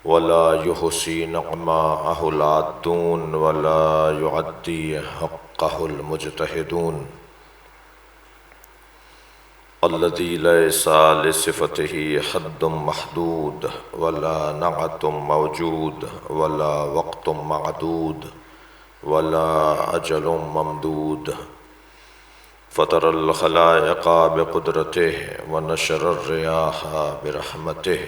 ولا يحصي نعماءه العادون ولا يعدي حقه المجتهدون الذي ليس لصفته حد محدود ولا نعت موجود ولا وقت معدود ولا أجل ممدود فطر الخلائق بقدرته ونشر الرياح برحمته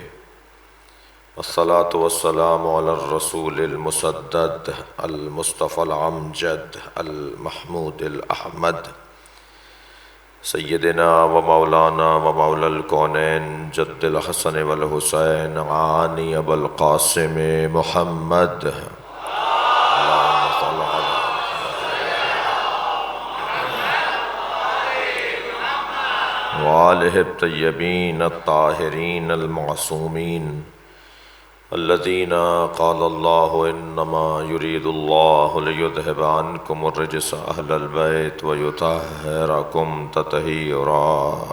الصلاة والسلام على الرسول المسدد المصطفى الأمجد المحمود الأحمد سيدنا ومولانا ومولى الكونين جد الحسن والحسين عاني أبا القاسم محمد اللهم صل على وآله الطيبين الطاهرين المعصومين الذين قال الله إنما يريد الله ليذهب عنكم الرجس أهل البيت ويطهركم تطهيرا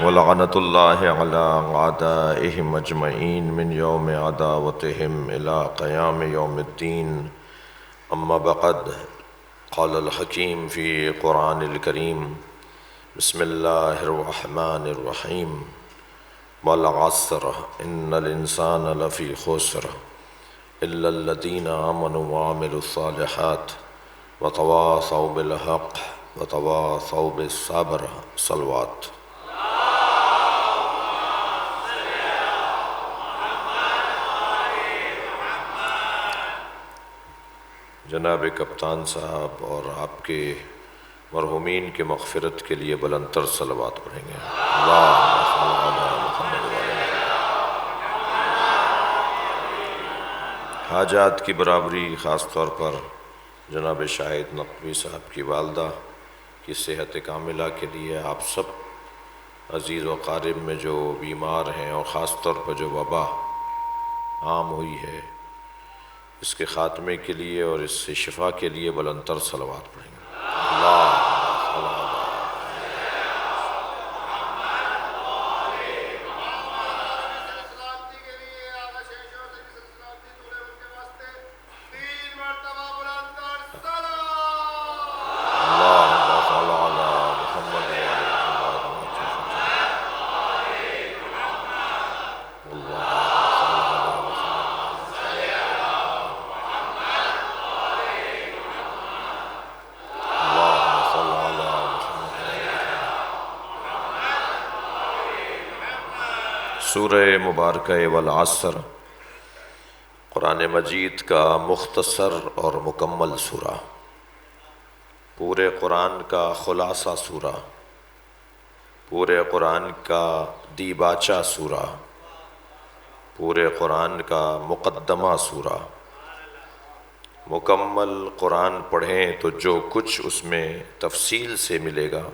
ولعنة الله على أعدائهم أجمعين من يوم عداوتهم إلى قيام يوم الدين أما بعد قال الحكيم في قرآن الكريم بسم الله الرحمن الرحيم والعصر إن الإنسان لفي خسر إلا الذين آمنوا وعملوا الصالحات وتواصوا بالحق وتواصوا بالصبر صلوات جناب کپتان صاحب اور آپ کے مرحومین کے مغفرت کے لیے بلند تر صلوات پڑھیں گے اللہم صل علی محمد وعلی حاجات کی برابری خاص طور پر جناب شاہد نقوی صاحب کی والدہ کی صحت کاملہ کے لیے آپ سب عزیز و قارب میں جو بیمار ہیں اور خاص طور پر جو وبا عام ہوئی ہے اس کے خاتمے کے لیے اور اس سے شفا کے لیے بلند تر صلوات پڑھیں گے اللہ سورہ مبارکہ والعصر قرآن مجید کا مختصر اور مکمل سورہ، پورے قرآن کا خلاصہ سورہ، پورے قرآن کا دیباچہ سورہ، پورے قرآن کا مقدمہ سورہ۔ مکمل قرآن پڑھیں تو جو کچھ اس میں تفصیل سے ملے گا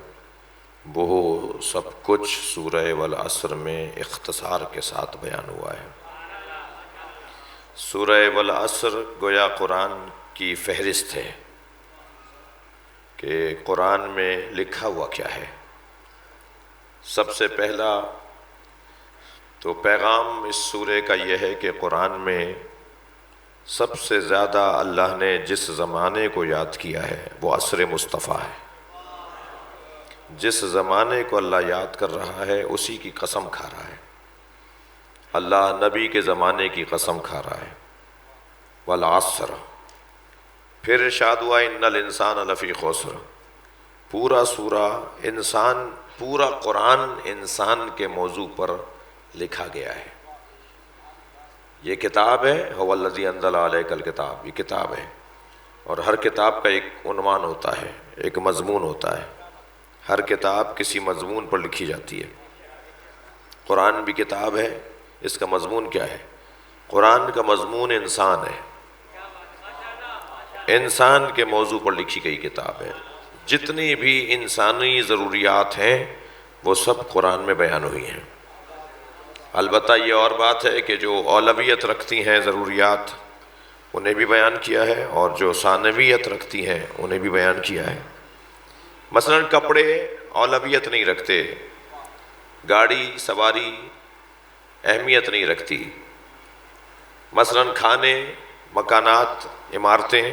وہ سب کچھ سورہ والعصر میں اختصار کے ساتھ بیان ہوا ہے۔ سورہ والعصر گویا قرآن کی فہرست ہے کہ قرآن میں لکھا ہوا کیا ہے۔ سب سے پہلا تو پیغام اس سورہ کا یہ ہے کہ قرآن میں سب سے زیادہ اللہ نے جس زمانے کو یاد کیا ہے وہ عصر مصطفیٰ ہے۔ جس زمانے کو اللہ یاد کر رہا ہے اسی کی قسم کھا رہا ہے۔ اللہ نبی کے زمانے کی قسم کھا رہا ہے۔ والعصر، پھر ارشاد ہوا ان الانسان لفی خسر۔ پورا سورہ انسان، پورا قرآن انسان کے موضوع پر لکھا گیا ہے۔ یہ کتاب ہے، هو الذی انزل علیک الکتاب، یہ کتاب ہے، اور ہر کتاب کا ایک عنوان ہوتا ہے، ایک مضمون ہوتا ہے۔ ہر کتاب کسی مضمون پر لکھی جاتی ہے۔ قرآن بھی کتاب ہے، اس کا مضمون کیا ہے؟ قرآن کا مضمون انسان ہے، انسان کے موضوع پر لکھی گئی کتاب ہے۔ جتنی بھی انسانی ضروریات ہیں وہ سب قرآن میں بیان ہوئی ہیں۔ البتہ یہ اور بات ہے کہ جو اولویت رکھتی ہیں ضروریات انہیں بھی بیان کیا ہے، اور جو ثانویت رکھتی ہیں انہیں بھی بیان کیا ہے۔ مثلا کپڑے اولویت نہیں رکھتے، گاڑی سواری اہمیت نہیں رکھتی، مثلاً کھانے، مکانات، عمارتیں،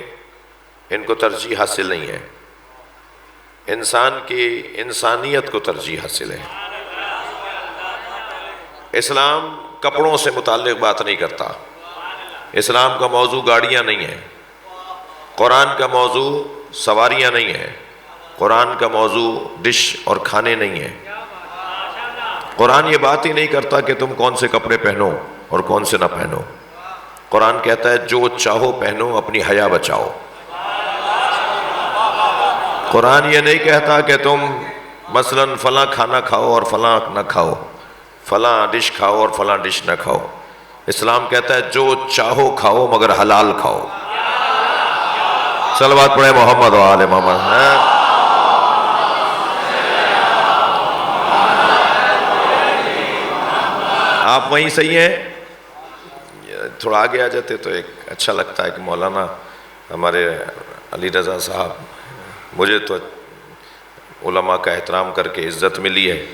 ان کو ترجیح حاصل نہیں ہے، انسان کی انسانیت کو ترجیح حاصل ہے۔ اسلام کپڑوں سے متعلق بات نہیں کرتا، اسلام کا موضوع گاڑیاں نہیں ہے، قرآن کا موضوع سواریاں نہیں ہے، قرآن کا موضوع ڈش اور کھانے نہیں ہے۔ قرآن یہ بات ہی نہیں کرتا کہ تم کون سے کپڑے پہنو اور کون سے نہ پہنو۔ قرآن کہتا ہے جو چاہو پہنو، اپنی حیا بچاؤ۔ قرآن یہ نہیں کہتا کہ تم مثلاً فلاں کھانا کھاؤ اور فلاں نہ کھاؤ، فلاں ڈش کھاؤ اور فلاں ڈش نہ کھاؤ۔ اسلام کہتا ہے جو چاہو کھاؤ مگر حلال کھاؤ۔ صلوات پڑھیں محمد و آل محمد۔ آپ وہیں صحیح ہیں، تھوڑا آگے آ جاتے تو ایک اچھا لگتا ہے کہ مولانا ہمارے علی رضا صاحب، مجھے تو علماء کا احترام کر کے عزت ملی ہے،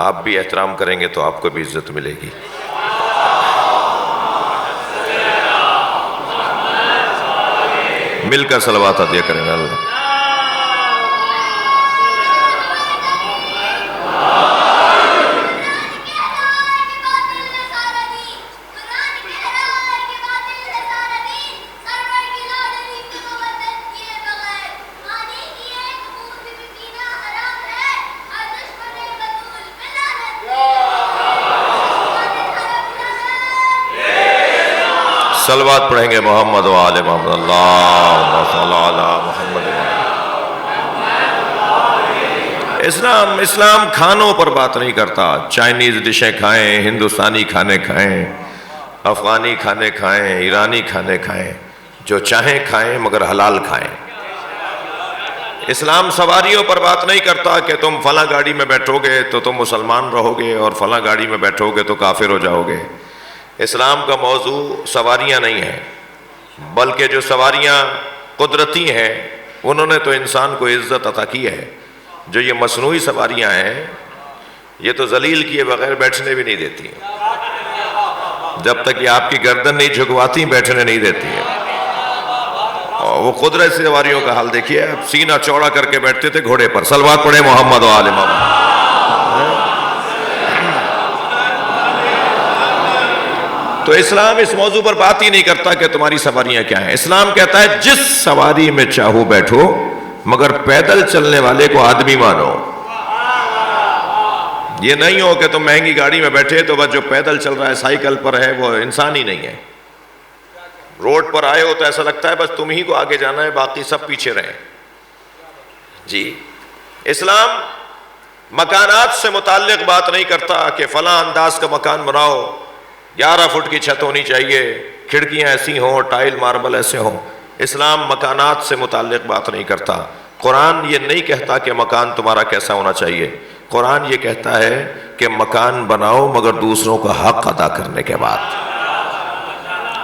آپ بھی احترام کریں گے تو آپ کو بھی عزت ملے گی۔ مل کر صلوات عطیہ کریں گے اللہ۔ صلوات پڑھیں گے محمد و آل محمد، اللہم صلی علی محمد۔ اسلام کھانوں پر بات نہیں کرتا، چائنیز ڈشیں کھائیں، ہندوستانی کھانے کھائیں، افغانی کھانے کھائیں، ایرانی کھانے کھائیں، جو چاہیں کھائیں مگر حلال کھائیں۔ اسلام سواریوں پر بات نہیں کرتا کہ تم فلاں گاڑی میں بیٹھو گے تو تم مسلمان رہو گے اور فلاں گاڑی میں بیٹھو گے تو کافر ہو جاؤ گے۔ اسلام کا موضوع سواریاں نہیں ہے، بلکہ جو سواریاں قدرتی ہیں انہوں نے تو انسان کو عزت عطا کی ہے۔ جو یہ مصنوعی سواریاں ہیں یہ تو ذلیل کیے بغیر بیٹھنے بھی نہیں دیتی ہیں، جب تک یہ آپ کی گردن نہیں جھکواتی بیٹھنے نہیں دیتی ہیں۔ اور وہ قدرتی سواریوں کا حال دیکھیے، سینہ چوڑا کر کے بیٹھتے تھے گھوڑے پر۔ صلوات پڑھیں محمد و آل محمد۔ تو اسلام اس موضوع پر بات ہی نہیں کرتا کہ تمہاری سواریاں کیا ہیں۔ اسلام کہتا ہے جس سواری میں چاہو بیٹھو مگر پیدل چلنے والے کو آدمی مانو۔ یہ نہیں ہو کہ تم مہنگی گاڑی میں بیٹھے تو بس جو پیدل چل رہا ہے سائیکل پر ہے وہ انسان ہی نہیں ہے۔ روڈ پر آئے ہو تو ایسا لگتا ہے بس تم ہی کو آگے جانا ہے، باقی سب پیچھے رہیں۔ جی اسلام مکانات سے متعلق بات نہیں کرتا کہ فلاں انداز کا مکان بناؤ، 11 فٹ کی چھت ہونی چاہیے، کھڑکیاں ایسی ہوں، ٹائل ماربل ایسے ہوں۔ اسلام مکانات سے متعلق بات نہیں کرتا۔ قرآن یہ نہیں کہتا کہ مکان تمہارا کیسا ہونا چاہیے، قرآن یہ کہتا ہے کہ مکان بناؤ مگر دوسروں کا حق ادا کرنے کے بعد۔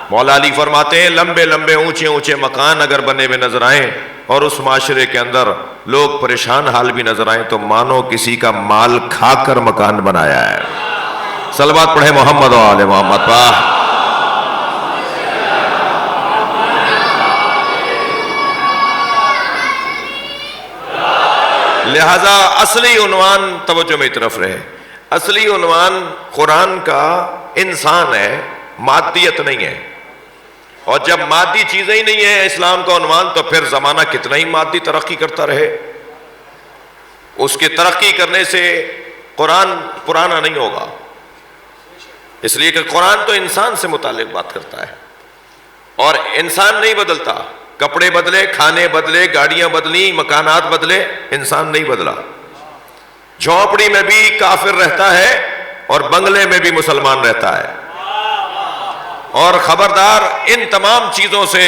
مولا علی فرماتے ہیں لمبے لمبے اونچے اونچے مکان اگر بنے ہوئے نظر آئیں اور اس معاشرے کے اندر لوگ پریشان حال بھی نظر آئیں تو مانو کسی کا مال کھا کر مکان بنایا ہے۔ صلوات پڑھیں محمد و آل محمد پر۔ لہذا اصلی عنوان توجہ میں طرف رہے، اصلی عنوان قرآن کا انسان ہے، مادیت نہیں ہے۔ اور جب مادی چیزیں ہی نہیں ہیں اسلام کا عنوان تو پھر زمانہ کتنا ہی مادی ترقی کرتا رہے، اس کے ترقی کرنے سے قرآن پرانا نہیں ہوگا، اس لیے کہ قرآن تو انسان سے متعلق بات کرتا ہے اور انسان نہیں بدلتا۔ کپڑے بدلے، کھانے بدلے، گاڑیاں بدلی، مکانات بدلے، انسان نہیں بدلا۔ جھونپڑی میں بھی کافر رہتا ہے اور بنگلے میں بھی مسلمان رہتا ہے، اور خبردار ان تمام چیزوں سے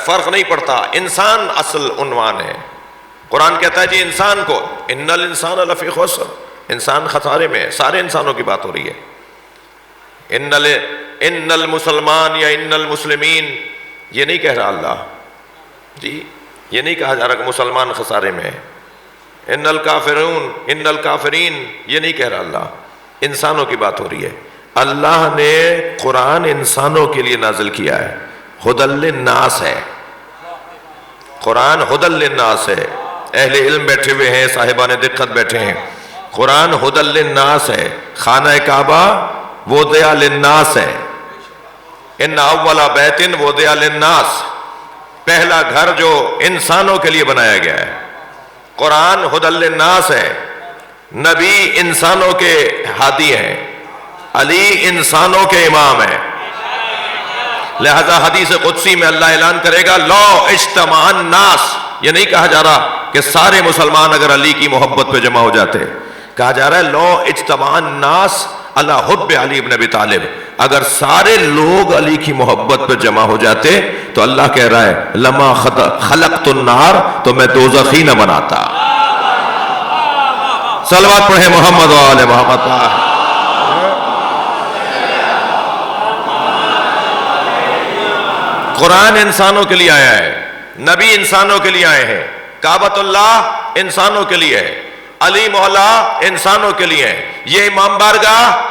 فرق نہیں پڑتا، انسان اصل عنوان ہے۔ قرآن کہتا ہے جی انسان کو ان الانسان لفی خسر، انسان خسارے میں ہے، سارے انسانوں کی بات ہو رہی ہے۔ ان المسلمان یا ان المسلمین یہ نہیں کہہ رہا اللہ، جی یہ نہیں کہا جا رہا کہ مسلمان خسارے میں ہے۔ ان الکافرین یہ نہیں کہہ رہا اللہ، انسانوں کی بات ہو رہی ہے۔ اللہ نے قرآن انسانوں کے لیے نازل کیا ہے، ھدی للناس ہے، قرآن ھدی للناس ہے۔ اہل علم بیٹھے ہوئے ہیں، صاحبان دقت بیٹھے ہیں، قرآن ھدی للناس ہے۔ خانہ کعبہ وضع للناس ہے، ان اول بیت وضع للناس، پہلا گھر جو انسانوں کے لیے بنایا گیا ہے۔ قرآن ھدی للناس ہے، نبی انسانوں کے ہادی ہیں، علی انسانوں کے امام ہیں۔ لہذا حدیث قدسی میں اللہ اعلان کرے گا لو اجتمع الناس، یہ نہیں کہا جا رہا کہ سارے مسلمان اگر علی کی محبت پہ جمع ہو جاتے، کہا جا رہا ہے لو اجتمع الناس علی حب علی بن ابی طالب، اگر سارے لوگ علی کی محبت پہ جمع ہو جاتے تو اللہ کہہ رہا ہے لما خلقت النار، تو میں دوزخ ہی نہ بناتا۔ صلوات پڑھیں محمد و آل محمد۔ قرآن انسانوں کے لیے آیا ہے، نبی انسانوں کے لیے آئے ہیں، کعبۃ اللہ انسانوں کے لیے ہے، علی مولا انسانوں کے لیے ہے، یہ امام بارگاہ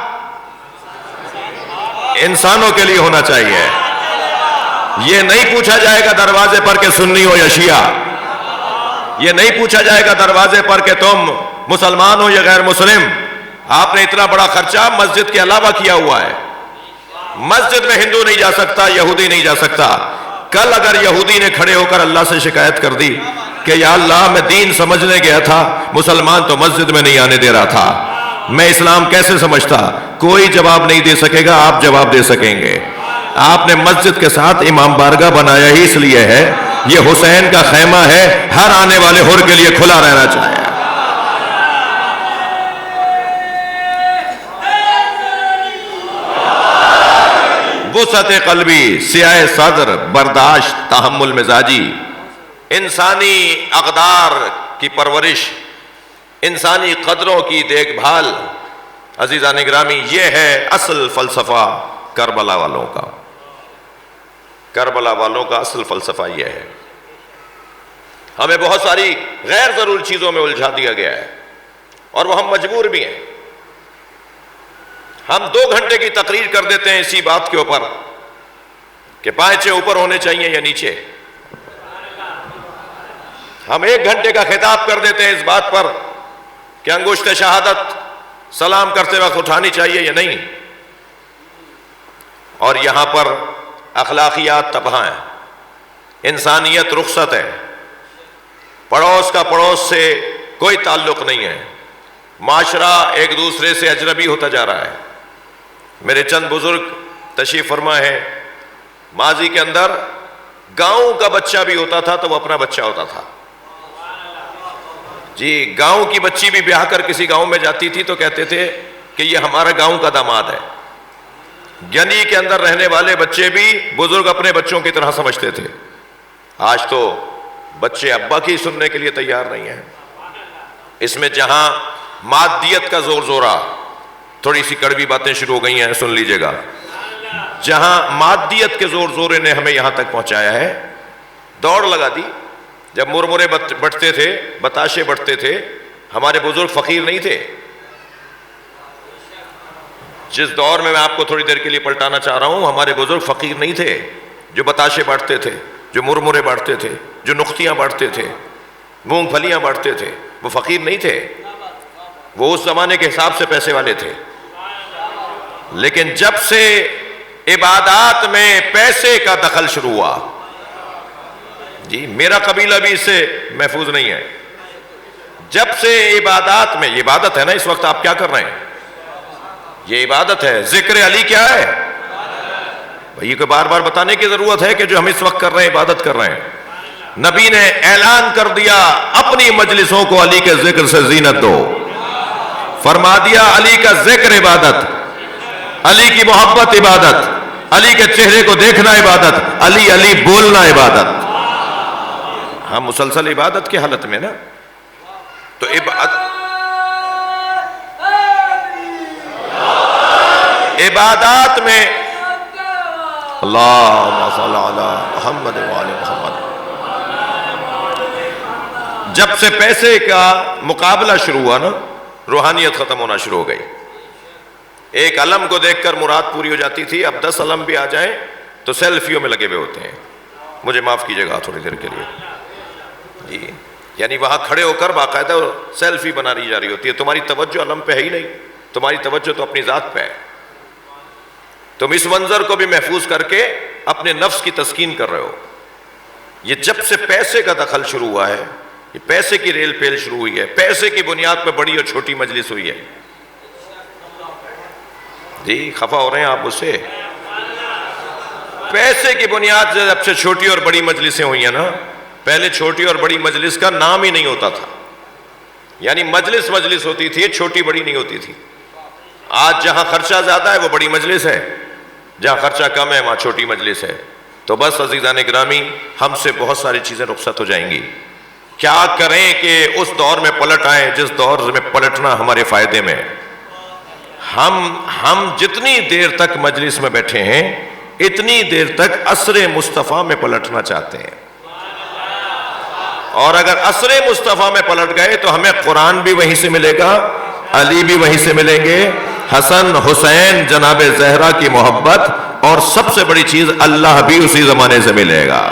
انسانوں کے لیے ہونا چاہیے۔ یہ نہیں پوچھا جائے گا دروازے پر کہ سنی ہو یا شیعہ، یہ نہیں پوچھا جائے گا دروازے پر کہ تم مسلمان ہو یا غیر مسلم۔ آپ نے اتنا بڑا خرچہ مسجد کے علاوہ کیا ہوا ہے، مسجد میں ہندو نہیں جا سکتا، یہودی نہیں جا سکتا۔ کل اگر یہودی نے کھڑے ہو کر اللہ سے شکایت کر دی کہ یا اللہ میں دین سمجھنے گیا تھا، مسلمان تو مسجد میں نہیں آنے دے رہا تھا، میں اسلام کیسے سمجھتا، کوئی جواب نہیں دے سکے گا، آپ جواب دے سکیں گے۔ آپ نے مسجد کے ساتھ امام بارگاہ بنایا ہی اس لیے ہے، یہ حسین کا خیمہ ہے، ہر آنے والے حر کے لیے کھلا رہنا چاہیے۔ وسعت قلبی، سیاہ صدر، برداشت، تحمل مزاجی، انسانی اقدار کی پرورش، انسانی قدروں کی دیکھ بھال، عزیزان گرامی یہ ہے اصل فلسفہ کربلا والوں کا۔ کربلا والوں کا اصل فلسفہ یہ ہے۔ ہمیں بہت ساری غیر ضروری چیزوں میں الجھا دیا گیا ہے اور وہ ہم مجبور بھی ہیں۔ ہم 2 گھنٹے کی تقریر کر دیتے ہیں اسی بات کے اوپر کہ پائچے اوپر ہونے چاہیے یا نیچے، ہم 1 گھنٹے کا خطاب کر دیتے ہیں اس بات پر کہ انگشت شہادت سلام کرتے وقت اٹھانی چاہیے یا نہیں، اور یہاں پر اخلاقیات تباہ ہیں، انسانیت رخصت ہے، پڑوس کا پڑوس سے کوئی تعلق نہیں ہے، معاشرہ ایک دوسرے سے اجنبی ہوتا جا رہا ہے۔ میرے چند بزرگ تشریف فرما ہے، ماضی کے اندر گاؤں کا بچہ بھی ہوتا تھا تو وہ اپنا بچہ ہوتا تھا۔ جی گاؤں کی بچی بھی بیاہ کر کسی گاؤں میں جاتی تھی تو کہتے تھے کہ یہ ہمارا گاؤں کا داماد ہے۔ گنی کے اندر رہنے والے بچے بھی بزرگ اپنے بچوں کی طرح سمجھتے تھے۔ آج تو بچے ابا کی سننے کے لیے تیار نہیں ہیں۔ اس میں جہاں مادیت کا زور زورا، تھوڑی سی کڑوی باتیں شروع ہو گئی ہیں، سن لیجئے گا، جہاں مادیت کے زور زورے نے ہمیں یہاں تک پہنچایا ہے، دوڑ لگا دی۔ جب مرمرے بٹتے تھے، بتاشے بٹتے تھے، ہمارے بزرگ فقیر نہیں تھے۔ جس دور میں آپ کو تھوڑی دیر کے لیے پلٹانا چاہ رہا ہوں، ہمارے بزرگ فقیر نہیں تھے جو بتاشے بانٹتے تھے، جو مرمرے بانٹتے تھے، جو نختیاں بانٹتے تھے، مونگ پھلیاں بانٹتے تھے، وہ فقیر نہیں تھے، وہ اس زمانے کے حساب سے پیسے والے تھے۔ لیکن جب سے عبادات میں پیسے کا دخل شروع ہوا، جی میرا قبیلہ بھی اس سے محفوظ نہیں ہے، جب سے عبادات میں، یہ عبادت ہے نا، اس وقت آپ کیا کر رہے ہیں، یہ عبادت ہے۔ ذکر علی کیا ہے؟ یہ کوئی بار بار بتانے کی ضرورت ہے کہ جو ہم اس وقت کر رہے ہیں عبادت کر رہے ہیں۔ نبی نے اعلان کر دیا اپنی مجلسوں کو علی کے ذکر سے زینت دو، فرما دیا علی کا ذکر عبادت، علی کی محبت عبادت، علی کے چہرے کو دیکھنا عبادت، علی علی بولنا عبادت۔ ہم مسلسل عبادت کی حالت میں نا، تو عبادات میں اللہم صلی علی محمد وآل محمد، جب سے پیسے کا مقابلہ شروع ہوا نا، روحانیت ختم ہونا شروع ہو گئی۔ ایک علم کو دیکھ کر مراد پوری ہو جاتی تھی، اب 10 علم بھی آ جائیں تو سیلفیوں میں لگے ہوئے ہوتے ہیں۔ مجھے معاف کیجیے گا تھوڑی دیر کے لیے جی، یعنی وہاں کھڑے ہو کر باقاعدہ سیلفی بنانی جا رہی ہوتی ہے۔ تمہاری توجہ علم پہ ہے ہی نہیں، تمہاری توجہ تو اپنی ذات پہ ہے۔ تم اس منظر کو بھی محفوظ کر کے اپنے نفس کی تسکین کر رہے ہو۔ یہ جب سے پیسے کا دخل شروع ہوا ہے، یہ پیسے کی ریل پیل شروع ہوئی ہے، پیسے کی بنیاد پہ بڑی اور چھوٹی مجلس ہوئی ہے۔ جی خفا ہو رہے ہیں آپ اس سے؟ پیسے کی بنیاد سے جب سے چھوٹی اور بڑی مجلسیں ہوئی ہیں نا، پہلے چھوٹی اور بڑی مجلس کا نام ہی نہیں ہوتا تھا، یعنی مجلس مجلس ہوتی تھی، چھوٹی بڑی نہیں ہوتی تھی۔ آج جہاں خرچہ زیادہ ہے وہ بڑی مجلس ہے، جہاں خرچہ کم ہے وہاں چھوٹی مجلس ہے۔ تو بس عزیزان گرامی، ہم سے بہت ساری چیزیں رخصت ہو جائیں گی۔ کیا کریں کہ اس دور میں پلٹ آئیں جس دور میں پلٹنا ہمارے فائدے میں۔ ہم جتنی دیر تک مجلس میں بیٹھے ہیں اتنی دیر تک عصر مصطفیٰ میں پلٹنا چاہتے ہیں، اور اگر عصر مصطفیٰ میں پلٹ گئے تو ہمیں قرآن بھی وہیں سے ملے گا، علی بھی وہیں سے ملیں گے، حسن حسین جناب زہرا کی محبت، اور سب سے بڑی چیز اللہ بھی اسی زمانے سے ملے گا۔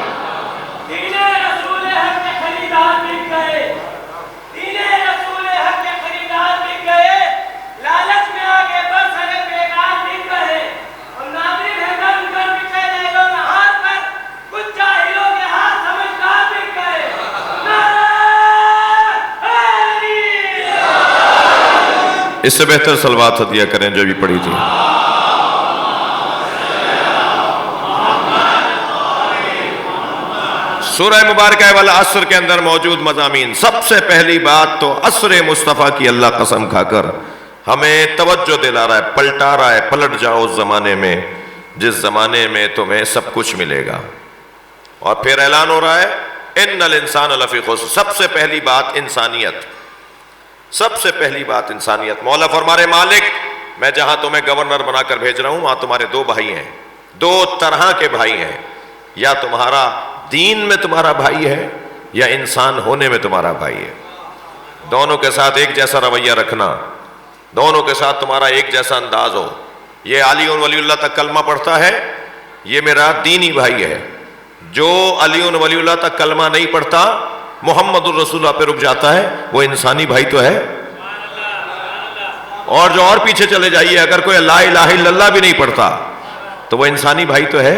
اس سے بہتر صلوات ہدیہ کریں جو بھی پڑھی تھی۔ سورہ مبارکہ والعصر کے اندر موجود مضامین، سب سے پہلی بات تو عصر مصطفیٰ کی اللہ قسم کھا کر ہمیں توجہ دلا رہا ہے، پلٹا رہا ہے، پلٹ جاؤ اس زمانے میں جس زمانے میں تمہیں سب کچھ ملے گا۔ اور پھر اعلان ہو رہا ہے ان الانسان لفی خسر، سب سے پہلی بات انسانیت، سب سے پہلی بات انسانیت۔ مولا فرما رہے مالک میں جہاں تمہیں گورنر بنا کر بھیج رہا ہوں وہاں تمہارے دو بھائی ہیں، دو طرح کے بھائی ہیں، یا تمہارا دین میں تمہارا بھائی ہے یا انسان ہونے میں تمہارا بھائی ہے۔ دونوں کے ساتھ ایک جیسا رویہ رکھنا، دونوں کے ساتھ تمہارا ایک جیسا انداز ہو۔ یہ علی ولی اللہ تک کلمہ پڑھتا ہے، یہ میرا دینی بھائی ہے۔ جو علی ولی اللہ تک کلمہ نہیں پڑھتا، محمد الرسول اللہ پہ رک جاتا ہے، وہ انسانی بھائی تو ہے۔ اور جو اور پیچھے چلے جائیے، اگر کوئی لا الہ الا اللہ بھی نہیں پڑھتا تو وہ انسانی بھائی تو ہے۔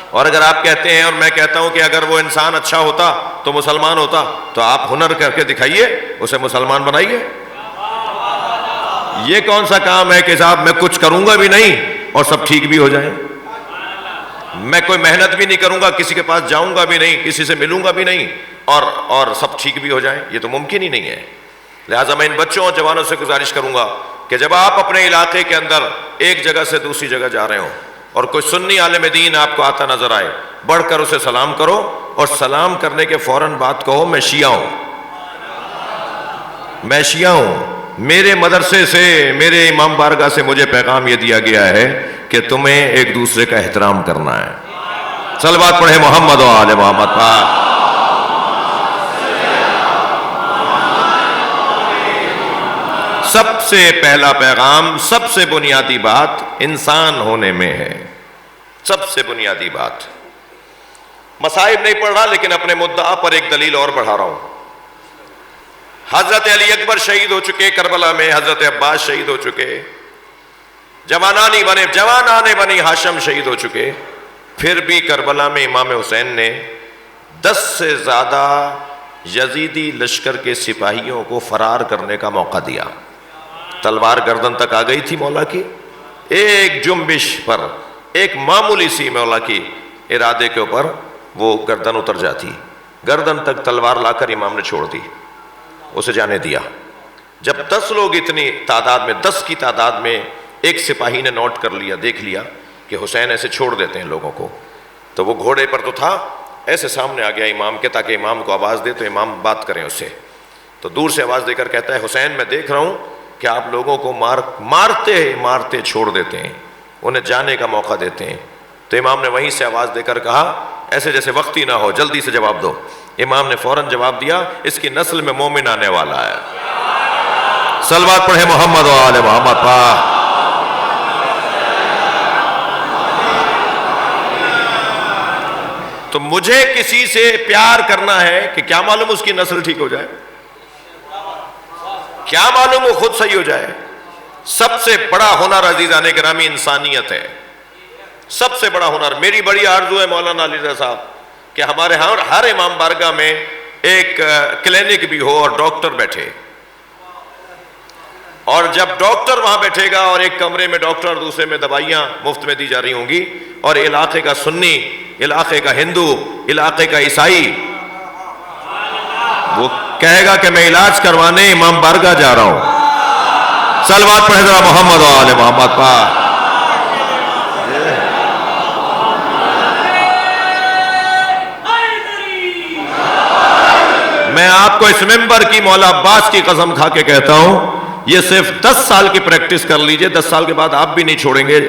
اور اگر آپ کہتے ہیں اور میں کہتا ہوں کہ اگر وہ انسان اچھا ہوتا تو مسلمان ہوتا، تو آپ ہنر کر کے دکھائیے، اسے مسلمان بنائیے۔ یہ کون سا کام ہے کہ صاحب میں کچھ کروں گا بھی نہیں اور سب ٹھیک بھی ہو جائے، میں کوئی محنت بھی نہیں کروں گا، کسی کے پاس جاؤں گا بھی نہیں، کسی سے ملوں گا بھی نہیں، اور سب ٹھیک بھی ہو جائے؟ یہ تو ممکن ہی نہیں ہے۔ لہٰذا میں ان بچوں اور جوانوں سے گزارش کروں گا کہ جب آپ اپنے علاقے کے اندر ایک جگہ سے دوسری جگہ جا رہے ہوں اور کوئی سنی عالم دین آپ کو آتا نظر آئے، بڑھ کر اسے سلام کرو، اور سلام کرنے کے فوراً بات کہو میں شیعہ ہوں، میں شیعہ ہوں، میرے مدرسے سے، میرے امام بارگاہ سے مجھے پیغام یہ دیا گیا ہے کہ تمہیں ایک دوسرے کا احترام کرنا ہے۔ صلوات پڑھیں محمد و آل محمد پر۔ سب سے پہلا پیغام، سب سے بنیادی بات انسان ہونے میں ہے، سب سے بنیادی بات۔ مصائب نہیں پڑھ رہا لیکن اپنے مدعا پر ایک دلیل اور بڑھا رہا ہوں۔ حضرت علی اکبر شہید ہو چکے کربلا میں، حضرت عباس شہید ہو چکے، جوانان بنی ہاشم شہید ہو چکے، پھر بھی کربلا میں امام حسین نے 10 سے زیادہ یزیدی لشکر کے سپاہیوں کو فرار کرنے کا موقع دیا۔ تلوار گردن تک آ گئی تھی مولا کی، ایک جنبش پر، ایک معمولی سی مولا کی ارادے کے اوپر وہ گردن اتر جاتی، گردن تک تلوار لا کر امام نے چھوڑ دی، اسے جانے دیا۔ جب 10 لوگ اتنی تعداد میں، 10 کی تعداد میں ایک سپاہی نے نوٹ کر لیا، دیکھ لیا کہ حسین ایسے چھوڑ دیتے ہیں لوگوں کو، تو وہ گھوڑے پر تو تھا، ایسے سامنے آ گیا امام کے تاکہ امام کو آواز دے تو امام بات کریں اس سے۔ تو دور سے آواز دے کر کہتا ہے حسین میں دیکھ رہا ہوں کہ آپ لوگوں کو مارتے چھوڑ دیتے ہیں، انہیں جانے کا موقع دیتے ہیں۔ تو امام نے وہیں سے آواز دے کر کہا، ایسے جیسے وقت ہی نہ ہو، جلدی سے جواب دو، امام نے فوراً جواب دیا اس کی نسل میں مومن آنے والا ہے. صلوات پڑھے محمد و آل محمد پاک. تو مجھے کسی سے پیار کرنا ہے کہ کیا معلوم اس کی نسل ٹھیک ہو جائے, کیا معلوم وہ خود صحیح ہو جائے. سب سے بڑا ہنر عزیزان گرامی انسانیت ہے, سب سے بڑا ہنر. میری بڑی آرزو ہے مولانا علی رضا صاحب کہ ہمارے ہر امام بارگاہ میں ایک کلینک بھی ہو اور ڈاکٹر بیٹھے, اور جب ڈاکٹر وہاں بیٹھے گا اور ایک کمرے میں ڈاکٹر اور دوسرے میں دوائیاں مفت میں دی جا رہی ہوں گی, اور علاقے کا سنی, علاقے کا ہندو, علاقے کا عیسائی وہ کہے گا کہ میں علاج کروانے امام بارگاہ جا رہا ہوں. صلوات پڑھے ذرا محمد و آل محمد پاک. میں آپ کو اس ممبر کی مولا عباس کی قسم کھا کے کہتا ہوں, یہ صرف 10 سال کی پریکٹس کر لیجئے, 10 سال کے بعد آپ بھی نہیں چھوڑیں گے.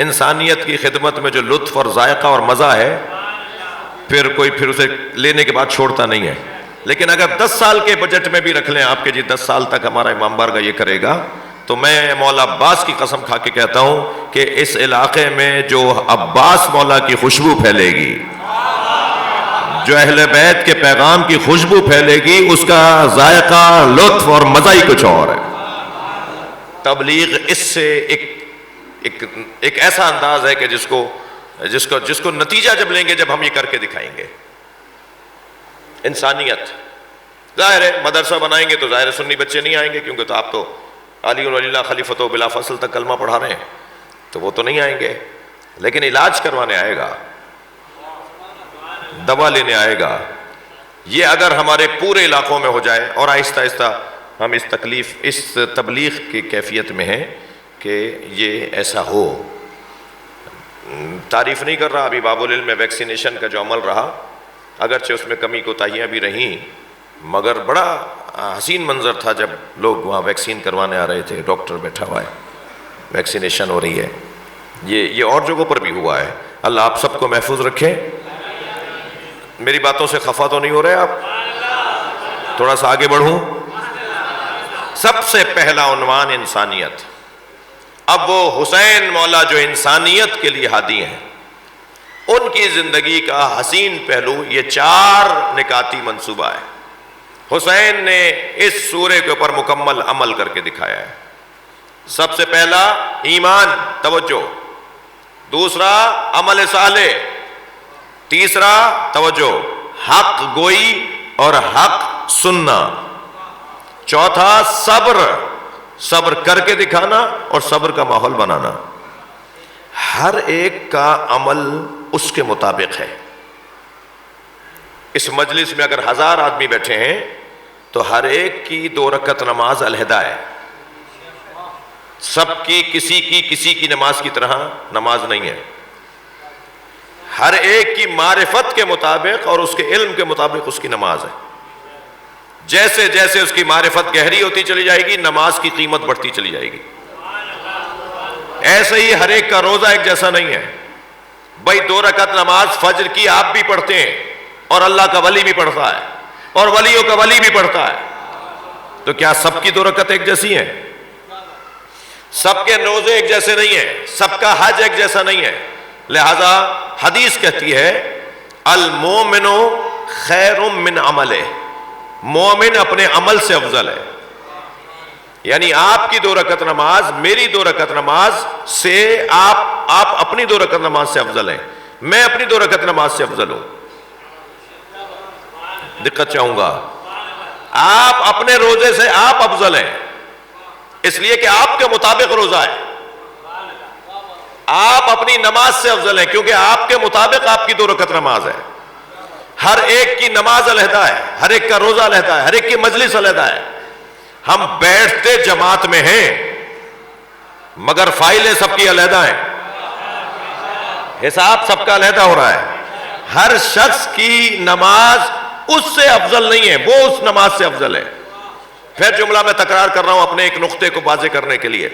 انسانیت کی خدمت میں جو لطف اور ذائقہ اور مزہ ہے پھر اسے لینے کے بعد چھوڑتا نہیں ہے. لیکن اگر 10 سال کے بجٹ میں بھی رکھ لیں آپ کے جی 10 سال تک ہمارا امام بارگاہ یہ کرے گا, تو میں مولا عباس کی قسم کھا کے کہتا ہوں کہ اس علاقے میں جو عباس مولا کی خوشبو پھیلے گی, جو اہل بیت کے پیغام کی خوشبو پھیلے گی, اس کا ذائقہ, لطف اور مزہ ہی کچھ اور ہے. تبلیغ اس سے ایک ایسا انداز ہے کہ جس کو نتیجہ جب لیں گے جب ہم یہ کر کے دکھائیں گے. انسانیت, ظاہر ہے مدرسہ بنائیں گے تو ظاہر سنی بچے نہیں آئیں گے, کیونکہ تو آپ تو علی ولی اللہ خلیفۃ و بلا فصل تک کلمہ پڑھا رہے ہیں, تو وہ تو نہیں آئیں گے. لیکن علاج کروانے آئے گا, دوا لینے آئے گا. یہ اگر ہمارے پورے علاقوں میں ہو جائے, اور آہستہ آہستہ ہم اس تبلیغ کی کیفیت میں ہیں کہ یہ ایسا ہو. تعریف نہیں کر رہا, ابھی باب العلم میں ویکسینیشن کا جو عمل رہا, اگرچہ اس میں کمی کوتاہیاں بھی رہیں, مگر بڑا حسین منظر تھا جب لوگ وہاں ویکسین کروانے آ رہے تھے. ڈاکٹر بیٹھا ہوا ہے, ویکسینیشن ہو رہی ہے. یہ اور جگہوں پر بھی ہوا ہے. اللہ آپ سب کو محفوظ رکھے. میری باتوں سے خفا تو نہیں ہو رہے آپ؟ تھوڑا سا آگے بڑھوں. سب سے پہلا عنوان انسانیت. اب وہ حسین مولا جو انسانیت کے لیے ہادی ہیں, ان کی زندگی کا حسین پہلو یہ 4 نکاتی منصوبہ ہے. حسین نے اس سورے کے اوپر مکمل عمل کر کے دکھایا ہے. سب سے پہلا ایمان, توجہ. دوسرا عمل صالح. تیسرا توجہ, حق گوئی اور حق سننا. چوتھا صبر کر کے دکھانا اور صبر کا ماحول بنانا. ہر ایک کا عمل اس کے مطابق ہے. اس مجلس میں اگر 1000 آدمی بیٹھے ہیں تو ہر ایک کی 2 رکعت نماز علیحدہ ہے. سب کی کسی کی نماز کی طرح نماز نہیں ہے. ہر ایک کی معرفت کے مطابق اور اس کے علم کے مطابق اس کی نماز ہے. جیسے جیسے اس کی معرفت گہری ہوتی چلی جائے گی, نماز کی قیمت بڑھتی چلی جائے گی. ایسے ہی ہر ایک کا روزہ ایک جیسا نہیں ہے. بھائی 2 رکعت نماز فجر کی آپ بھی پڑھتے ہیں, اور اللہ کا ولی بھی پڑھتا ہے, اور ولیوں کا ولی بھی پڑھتا ہے, تو کیا سب کی 2 رکعت ایک جیسی ہیں؟ سب کے روزے ایک جیسے نہیں ہیں, سب کا حج ایک جیسا نہیں ہے. لہذا حدیث کہتی ہے المومن خیر من عملہ, مومن اپنے عمل سے افضل ہے. یعنی آپ کی 2 رکعت نماز میری 2 رکعت نماز سے آپ اپنی 2 رکعت نماز سے افضل ہیں, میں اپنی 2 رکعت نماز سے افضل ہوں. دقت چاہوں گا, آپ اپنے روزے سے آپ افضل ہیں, اس لیے کہ آپ کے مطابق روزہ ہے. آپ اپنی نماز سے افضل ہیں کیونکہ آپ کے مطابق آپ کی 2 رکعت نماز ہے. ہر ایک کی نماز علیحدہ ہے, ہر ایک کا روزہ علیحدہ ہے, ہر ایک کی مجلس علیحدہ ہے. ہم بیٹھتے جماعت میں ہیں مگر فائلیں سب کی علیحدہ ہیں, حساب سب کا علیحدہ ہو رہا ہے. ہر شخص کی نماز اس سے افضل نہیں ہے, وہ اس نماز سے افضل ہے. پھر جملہ میں تکرار کر رہا ہوں اپنے ایک نقطے کو واضح کرنے کے لیے.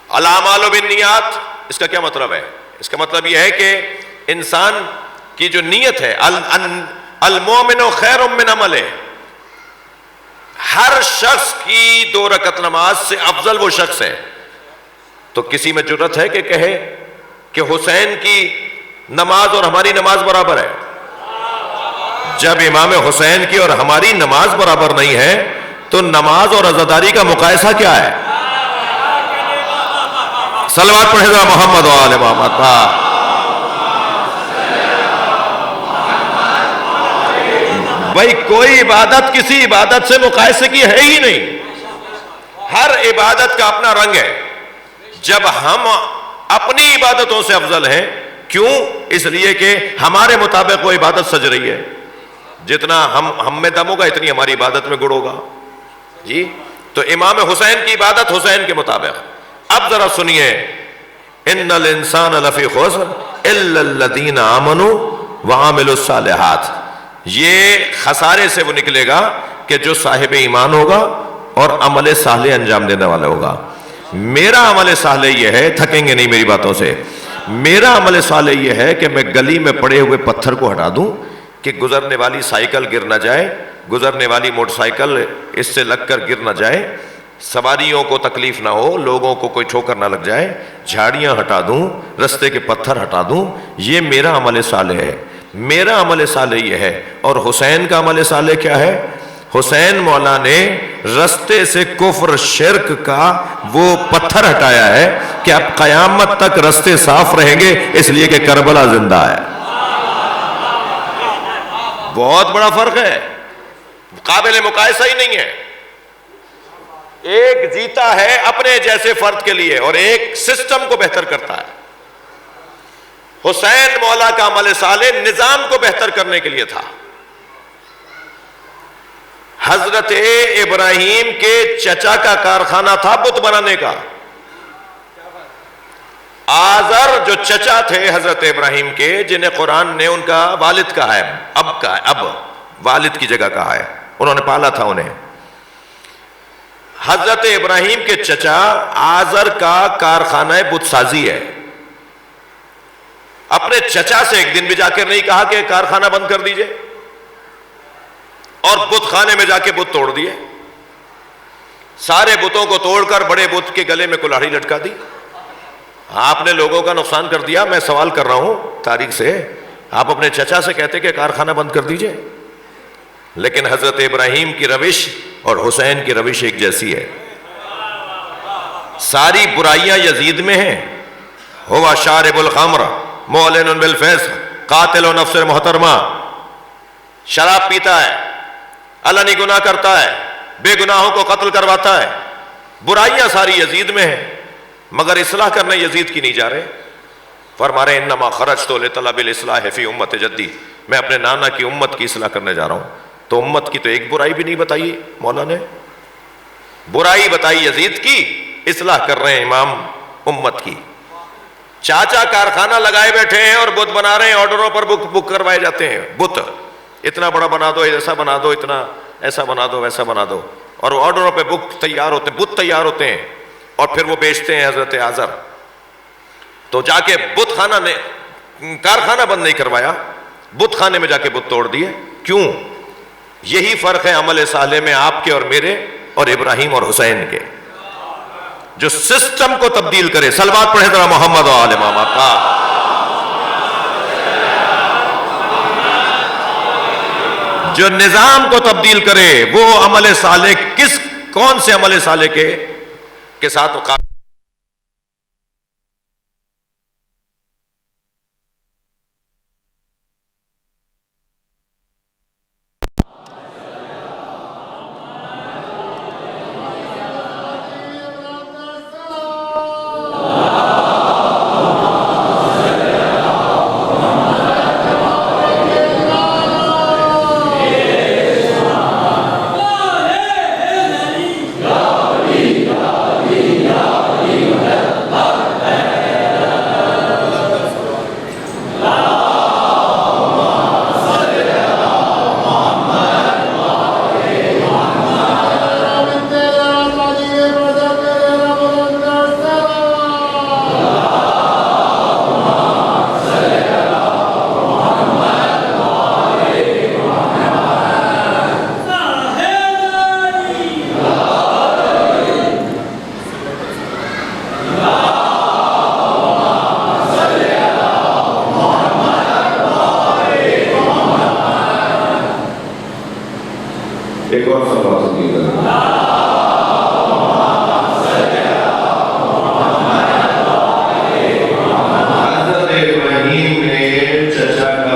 الاعمال بالنیات, اس کا کیا مطلب ہے؟ اس کا مطلب یہ ہے کہ انسان کی جو نیت ہے, المومن خیر من عملہ، ہر شخص کی 2 رکعت نماز سے افضل وہ شخص ہے. تو کسی میں جرت ہے کہ کہے کہ حسین کی نماز اور ہماری نماز برابر ہے؟ جب امام حسین کی اور ہماری نماز برابر نہیں ہے تو نماز اور عزاداری کا مقایسہ کیا ہے؟ صلوات پڑھے ذرا محمد و آل محمد. بھائی کوئی عبادت کسی عبادت سے مقایسے کی ہے ہی نہیں. ہر عبادت کا اپنا رنگ ہے. جب ہم اپنی عبادتوں سے افضل ہیں، کیوں؟ اس لیے کہ ہمارے مطابق وہ عبادت سج رہی ہے. جتنا ہم میں دم ہوگا اتنی ہماری عبادت میں گڑ ہوگا. جی تو امام حسین کی عبادت حسین کے مطابق. اب ذرا سنیے، ان الانسان لفی خسر الا الذین آمنوا وعملوا الصالحات. یہ خسارے سے وہ نکلے گا کہ جو صاحب ایمان ہوگا اور عمل صالح انجام دینے والا ہوگا. میرا عمل صالح یہ ہے، تھکیں گے نہیں میری باتوں سے، میرا عمل صالح یہ ہے کہ میں گلی میں پڑے ہوئے پتھر کو ہٹا دوں کہ گزرنے والی سائیکل گر نہ جائے، گزرنے والی موٹر سائیکل اس سے لگ کر گر نہ جائے، سواریوں کو تکلیف نہ ہو، لوگوں کو کوئی ٹھوکر نہ لگ جائے، جھاڑیاں ہٹا دوں، رستے کے پتھر ہٹا دوں. یہ میرا عمل صالح ہے. میرا عمل صالح یہ ہے. اور حسین کا عمل صالح کیا ہے؟ حسین مولا نے رستے سے کفر شرک کا وہ پتھر ہٹایا ہے کہ اب قیامت تک رستے صاف رہیں گے، اس لیے کہ کربلا زندہ ہے. بہت بڑا فرق ہے، قابل مقایسہ ہی نہیں ہے. ایک جیتا ہے اپنے جیسے فرد کے لیے اور ایک سسٹم کو بہتر کرتا ہے. حسین مولا کا عمل صالح نظام کو بہتر کرنے کے لیے تھا. حضرت ابراہیم کے چچا کا کارخانہ تھا بت بنانے کا. آزر جو چچا تھے حضرت ابراہیم کے، جنہیں قرآن نے ان کا والد کہا ہے، اب والد کی جگہ کہا ہے، انہوں نے پالا تھا انہیں. حضرت ابراہیم کے چچا آزر کا کارخانہ بت سازی ہے. اپنے چچا سے ایک دن بھی جا کر نہیں کہا کہ کارخانہ بند کر دیجئے، اور بت خانے میں جا کے بت توڑ دیے. سارے بتوں کو توڑ کر بڑے بت کے گلے میں کلاڑی لٹکا دی. آپ نے لوگوں کا نقصان کر دیا. میں سوال کر رہا ہوں تاریخ سے، آپ اپنے چچا سے کہتے کہ کارخانہ بند کر دیجئے؟ لیکن حضرت ابراہیم کی روش اور حسین کی روش ایک جیسی ہے. ساری برائیاں یزید میں ہیں. ہوا شارب الخمر معلن بالفسق قاتل و نفس محترمہ. شراب پیتا ہے، علنی گناہ کرتا ہے، بے گناہوں کو قتل کرواتا ہے. برائیاں ساری یزید میں ہیں، مگر اصلاح کرنے یزید کی نہیں جا رہے. فرما رہے انما خرجت لطلب الاصلاح فی امت جدی، میں اپنے نانا کی امت کی اصلاح کرنے جا رہا ہوں. تو امت کی تو ایک برائی بھی نہیں بتائی مولا نے. برائی بتائی یزید کی، اصلاح کر رہے ہیں امام امت کی. چاچا کارخانہ لگائے بیٹھے ہیں اور بت بنا رہے ہیں، آرڈروں پر بک کروائے جاتے ہیں. بت اتنا بڑا بنا دو، ایسا بنا دو، اتنا ایسا بنا دو، ویسا بنا دو، اور آرڈروں پہ بک تیار ہوتے ہیں، بت تیار ہوتے ہیں، اور پھر وہ بیچتے ہیں حضرت آزر. تو جا کے بت خانہ نے کارخانہ بند نہیں کروایا، بت خانے میں جا کے بت توڑ دیے. کیوں؟ یہی فرق ہے عمل صالح میں آپ کے اور میرے اور ابراہیم اور حسین کے. جو سسٹم کو تبدیل کرے. صلوات پڑھے ذرا محمد و آل محمد کا. جو نظام کو تبدیل کرے وہ عمل صالح کون سے عمل صالح کے ساتھ حضرت ابراہیم نے چچا کا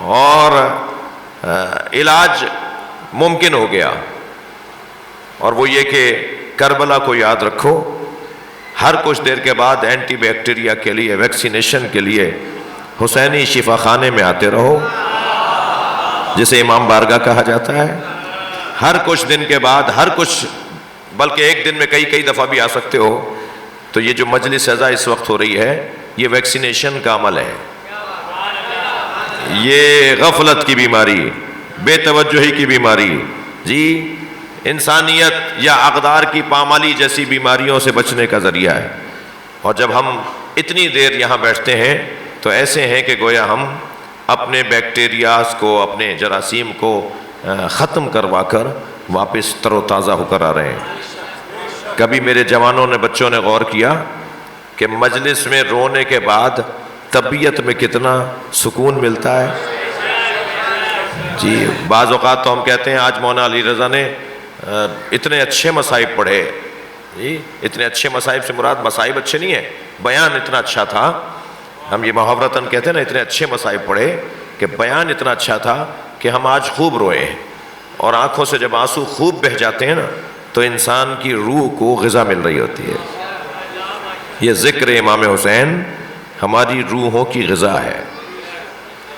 اور علاج ممکن ہو گیا، اور وہ یہ کہ کربلا کو یاد رکھو، ہر کچھ دیر کے بعد اینٹی بیکٹیریا کے لیے، ویکسینیشن کے لیے حسینی شفا خانے میں آتے رہو، جسے امام بارگاہ کہا جاتا ہے۔ ہر کچھ دن کے بعد، ہر کچھ، بلکہ ایک دن میں کئی دفعہ بھی آ سکتے ہو۔ تو یہ جو مجلس اعزا اس وقت ہو رہی ہے، یہ ویکسینیشن کا عمل ہے۔ یہ غفلت کی بیماری، بے توجہی کی بیماری، جی انسانیت یا اقدار کی پامالی جیسی بیماریوں سے بچنے کا ذریعہ ہے۔ اور جب ہم اتنی دیر یہاں بیٹھتے ہیں تو ایسے ہیں کہ گویا ہم اپنے بیکٹیریاز کو، اپنے جراثیم کو ختم کروا کر واپس تر و تازہ ہو کر آ رہے ہیں۔ کبھی میرے جوانوں نے، بچوں نے غور کیا کہ مجلس میں رونے کے بعد طبیعت میں کتنا سکون ملتا ہے؟ جی بعض اوقات تو ہم کہتے ہیں آج مولانا علی رضا نے اتنے اچھے مصائب پڑھے، جی اتنے اچھے مصائب سے مراد مصائب اچھے نہیں ہیں، بیان اتنا اچھا تھا۔ ہم یہ محاورتاً کہتے ہیں نا، اتنے اچھے مصائب پڑھے کہ بیان اتنا اچھا تھا کہ ہم آج خوب روئے ہیں۔ اور آنکھوں سے جب آنسو خوب بہہ جاتے ہیں نا، تو انسان کی روح کو غذا مل رہی ہوتی ہے۔ یہ ذکر امام حسین ہماری روحوں کی غذا ہے۔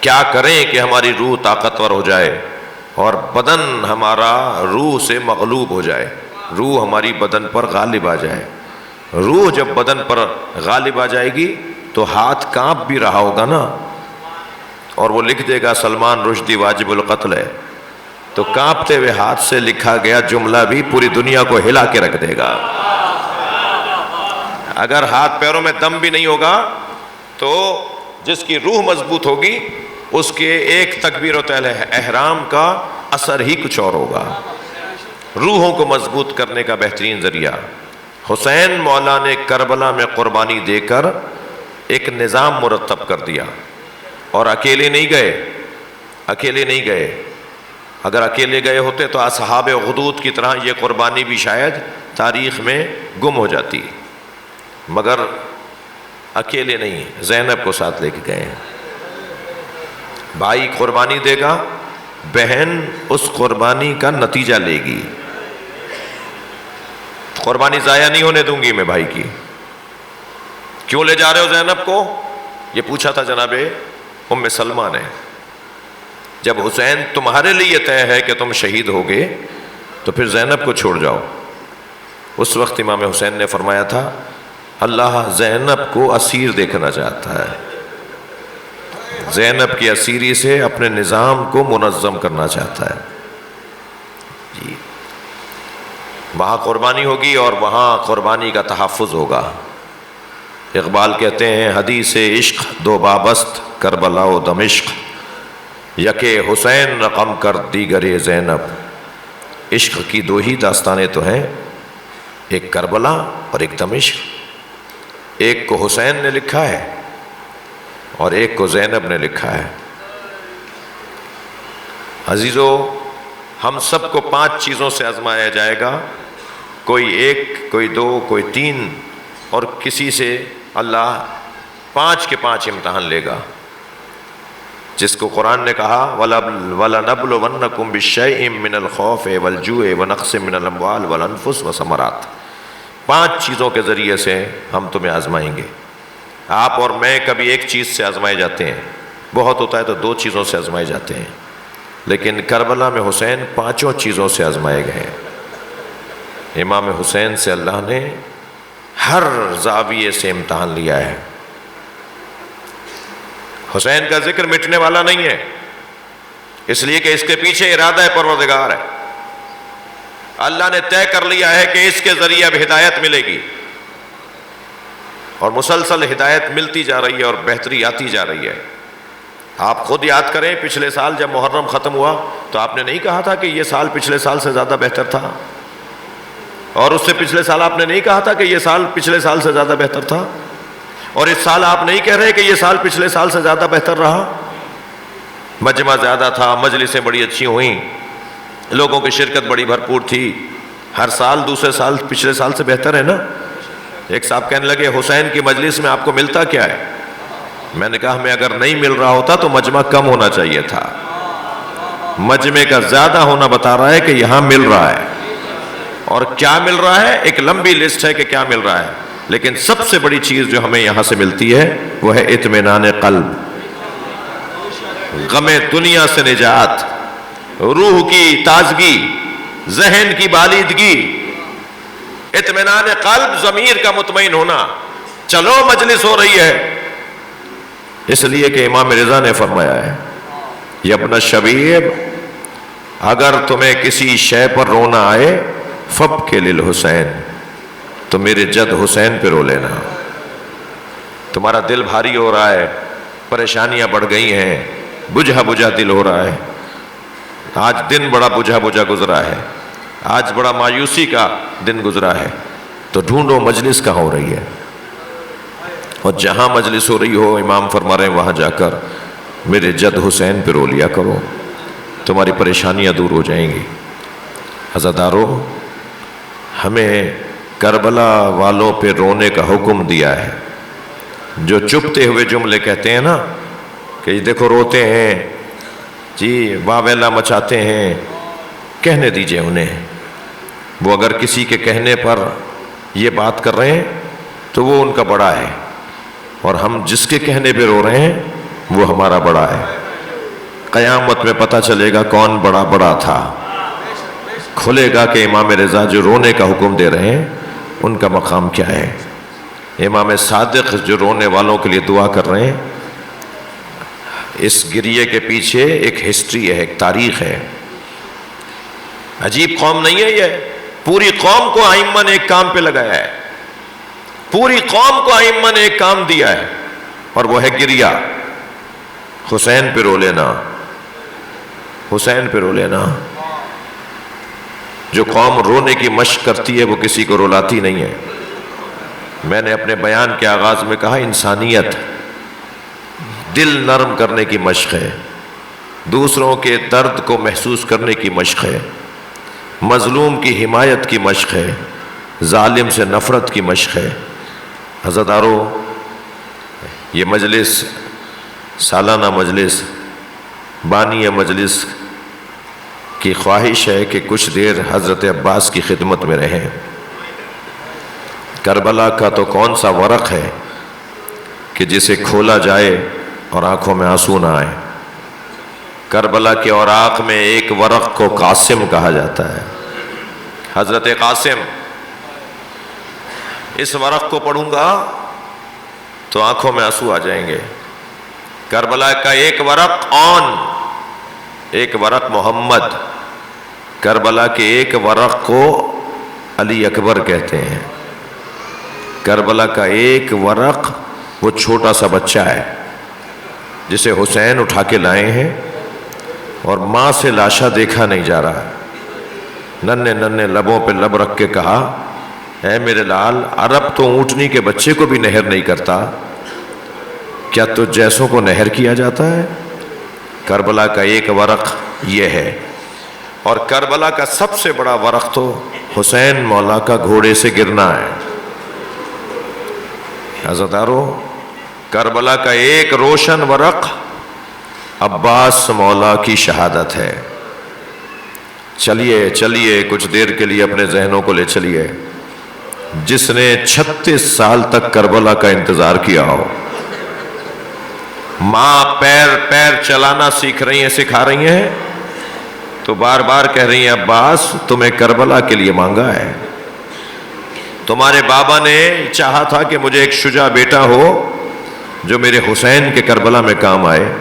کیا کریں کہ ہماری روح طاقتور ہو جائے اور بدن ہمارا روح سے مغلوب ہو جائے، روح ہماری بدن پر غالب آ جائے۔ روح جب بدن پر غالب آ جائے گی تو ہاتھ کانپ بھی رہا ہوگا نا، اور وہ لکھ دے گا سلمان رشدی واجب القتل ہے، تو کانپتے ہوئے ہاتھ سے لکھا گیا جملہ بھی پوری دنیا کو ہلا کے رکھ دے گا۔ اگر ہاتھ پیروں میں دم بھی نہیں ہوگا تو جس کی روح مضبوط ہوگی اس کے ایک تکبیر و احرام کا اثر ہی کچھ اور ہوگا۔ روحوں کو مضبوط کرنے کا بہترین ذریعہ حسین مولا نے کربلا میں قربانی دے کر ایک نظام مرتب کر دیا، اور اکیلے نہیں گئے۔ اگر اکیلے گئے ہوتے تو اصحاب غدود کی طرح یہ قربانی بھی شاید تاریخ میں گم ہو جاتی، مگر اکیلے نہیں، زینب کو ساتھ لے کے گئے ہیں۔ بھائی قربانی دے گا، بہن اس قربانی کا نتیجہ لے گی۔ قربانی ضائع نہیں ہونے دوں گی میں بھائی کی۔ کیوں لے جا رہے ہو زینب کو؟ یہ پوچھا تھا جناب ام سلمہ نے۔ جب حسین تمہارے لیے طے ہے کہ تم شہید ہوگے تو پھر زینب کو چھوڑ جاؤ۔ اس وقت امام حسین نے فرمایا تھا اللہ زینب کو اسیر دیکھنا چاہتا ہے، زینب کی اسیری سے اپنے نظام کو منظم کرنا چاہتا ہے۔ جی وہاں قربانی ہوگی اور وہاں قربانی کا تحفظ ہوگا۔ اقبال کہتے ہیں حدیث عشق دو بابست کربلا و دمشق، یکے حسین رقم کر دیگر زینب۔ عشق کی دو ہی داستانیں تو ہیں، ایک کربلا اور ایک دمشق۔ ایک کو حسین نے لکھا ہے اور ایک کو زینب نے لکھا ہے۔ عزیزو، ہم سب کو 5 چیزوں سے آزمایا جائے گا، کوئی 1، کوئی 2، کوئی 3، اور کسی سے اللہ 5 کے 5 امتحان لے گا، جس کو قرآن نے کہا وَلَنَبْلُوَنَّكُمْ بِالشَّيْءٍ مِّنَ الْخَوْفِ وَالْجُوعِ وَنَقْصٍ مِّنَ الْأَمْوَالِ وَالْأَنفُسِ وَالثَّمَرَاتِ۔ 5 چیزوں کے ذریعے سے ہم تمہیں آزمائیں گے۔ آپ اور میں کبھی ایک چیز سے آزمائے جاتے ہیں، بہت ہوتا ہے تو 2 چیزوں سے آزمائے جاتے ہیں، لیکن کربلا میں حسین 5 چیزوں سے آزمائے گئے ہیں۔ امام حسین سے اللہ نے ہر زاویے سے امتحان لیا ہے۔ حسین کا ذکر مٹنے والا نہیں ہے، اس لیے کہ اس کے پیچھے ارادہ پروردگار ہے۔ اللہ نے طے کر لیا ہے کہ اس کے ذریعے اب ہدایت ملے گی، اور مسلسل ہدایت ملتی جا رہی ہے اور بہتری آتی جا رہی ہے۔ آپ خود یاد کریں، پچھلے سال جب محرم ختم ہوا تو آپ نے نہیں کہا تھا کہ یہ سال پچھلے سال سے زیادہ بہتر تھا، اور اس سے پچھلے سال آپ نے نہیں کہا تھا کہ یہ سال پچھلے سال سے زیادہ بہتر تھا، اور اس سال آپ نہیں کہہ رہے کہ یہ سال پچھلے سال سے زیادہ بہتر رہا۔ مجمع زیادہ تھا، مجلسیں بڑی اچھی ہوئیں، لوگوں کی شرکت بڑی بھرپور تھی۔ ہر سال دوسرے سال پچھلے سال سے بہتر ہے نا۔ ایک صاحب کہنے لگے حسین کی مجلس میں آپ کو ملتا کیا ہے؟ میں نے کہا ہمیں اگر نہیں مل رہا ہوتا تو مجمع کم ہونا چاہیے تھا، مجمع کا زیادہ ہونا بتا رہا ہے کہ یہاں مل رہا ہے. اور کیا مل رہا ہے؟ ایک لمبی لسٹ ہے کہ کیا مل رہا ہے، لیکن سب سے بڑی چیز جو ہمیں یہاں سے ملتی ہے وہ ہے اطمینان قلب، غم دنیا سے نجات، روح کی تازگی، ذہن کی بالیدگی، اطمینان قلب، ضمیر کا مطمئن ہونا. چلو مجلس ہو رہی ہے، اس لیے کہ امام رضا نے فرمایا ہے یا ابن شبیب اگر تمہیں کسی شے پر رونا آئے فبک للحسین، تو میرے جد حسین پہ رو لینا. تمہارا دل بھاری ہو رہا ہے، پریشانیاں بڑھ گئی ہیں، بجھا بجھا دل ہو رہا ہے، آج دن بڑا بجھا بجھا گزرا ہے، آج بڑا مایوسی کا دن گزرا ہے، تو ڈھونڈو مجلس کہاں ہو رہی ہے. اور جہاں مجلس ہو رہی ہو امام فرما رہے ہیں وہاں جا کر میرے جد حسین پہ رو لیا کرو، تمہاری پریشانیاں دور ہو جائیں گی. عزادارو، ہمیں کربلا والوں پہ رونے کا حکم دیا ہے. جو چپتے ہوئے جملے کہتے ہیں نا کہ دیکھو روتے ہیں جی، واویلا مچاتے ہیں، کہنے دیجئے انہیں. وہ اگر کسی کے کہنے پر یہ بات کر رہے ہیں تو وہ ان کا بڑا ہے، اور ہم جس کے کہنے پہ رو رہے ہیں وہ ہمارا بڑا ہے. قیامت میں پتہ چلے گا کون بڑا بڑا تھا، کھلے گا کہ امام رضا جو رونے کا حکم دے رہے ہیں ان کا مقام کیا ہے. امام صادق جو رونے والوں کے لیے دعا کر رہے ہیں، اس گریے کے پیچھے ایک ہسٹری ہے، ایک تاریخ ہے. عجیب قوم نہیں ہے یہ، پوری قوم کو ائمہ نے ایک کام پہ لگایا ہے، پوری قوم کو ائمہ نے ایک کام دیا ہے، اور وہ ہے گریہ. حسین پہ رو لینا، حسین پہ رو لینا. جو قوم رونے کی مشق کرتی ہے وہ کسی کو رلاتی نہیں ہے. میں نے اپنے بیان کے آغاز میں کہا انسانیت دل نرم کرنے کی مشق ہے، دوسروں کے درد کو محسوس کرنے کی مشق ہے، مظلوم کی حمایت کی مشق ہے، ظالم سے نفرت کی مشق ہے. عزادارو، یہ مجلس سالانہ مجلس، بانی مجلس کی خواہش ہے کہ کچھ دیر حضرت عباس کی خدمت میں رہیں. کربلا کا تو کون سا ورق ہے کہ جسے کھولا جائے اور آنکھوں میں آنسو نہ آئے. کربلا کے اوراق میں ایک ورق کو قاسم کہا جاتا ہے، حضرت قاسم. اس ورق کو پڑھوں گا تو آنکھوں میں آنسو آ جائیں گے. کربلا کا ایک ورق اون، ایک ورق محمد. کربلا کے ایک ورق کو علی اکبر کہتے ہیں. کربلا کا ایک ورق وہ چھوٹا سا بچہ ہے جسے حسین اٹھا کے لائے ہیں، اور ماں سے لاشا دیکھا نہیں جا رہا. ننھے ننھے لبوں پہ لب رکھ کے کہا اے میرے لال، عرب تو اونٹنی کے بچے کو بھی نہر نہیں کرتا، کیا تو جیسوں کو نہر کیا جاتا ہے؟ کربلا کا ایک ورق یہ ہے. اور کربلا کا سب سے بڑا ورق تو حسین مولا کا گھوڑے سے گرنا ہے. عزادارو، کربلا کا ایک روشن ورق عباس مولا کی شہادت ہے. چلیے چلیے کچھ دیر کے لیے اپنے ذہنوں کو لے چلیے. جس نے 36 سال تک کربلا کا انتظار کیا ہو، ماں پیر پیر چلانا سیکھ رہی ہیں، سکھا رہی ہیں، تو بار بار کہہ رہی ہیں عباس تمہیں کربلا کے لیے مانگا ہے. تمہارے بابا نے چاہا تھا کہ مجھے ایک شجاع بیٹا ہو جو میرے حسین کے کربلا میں کام آئے.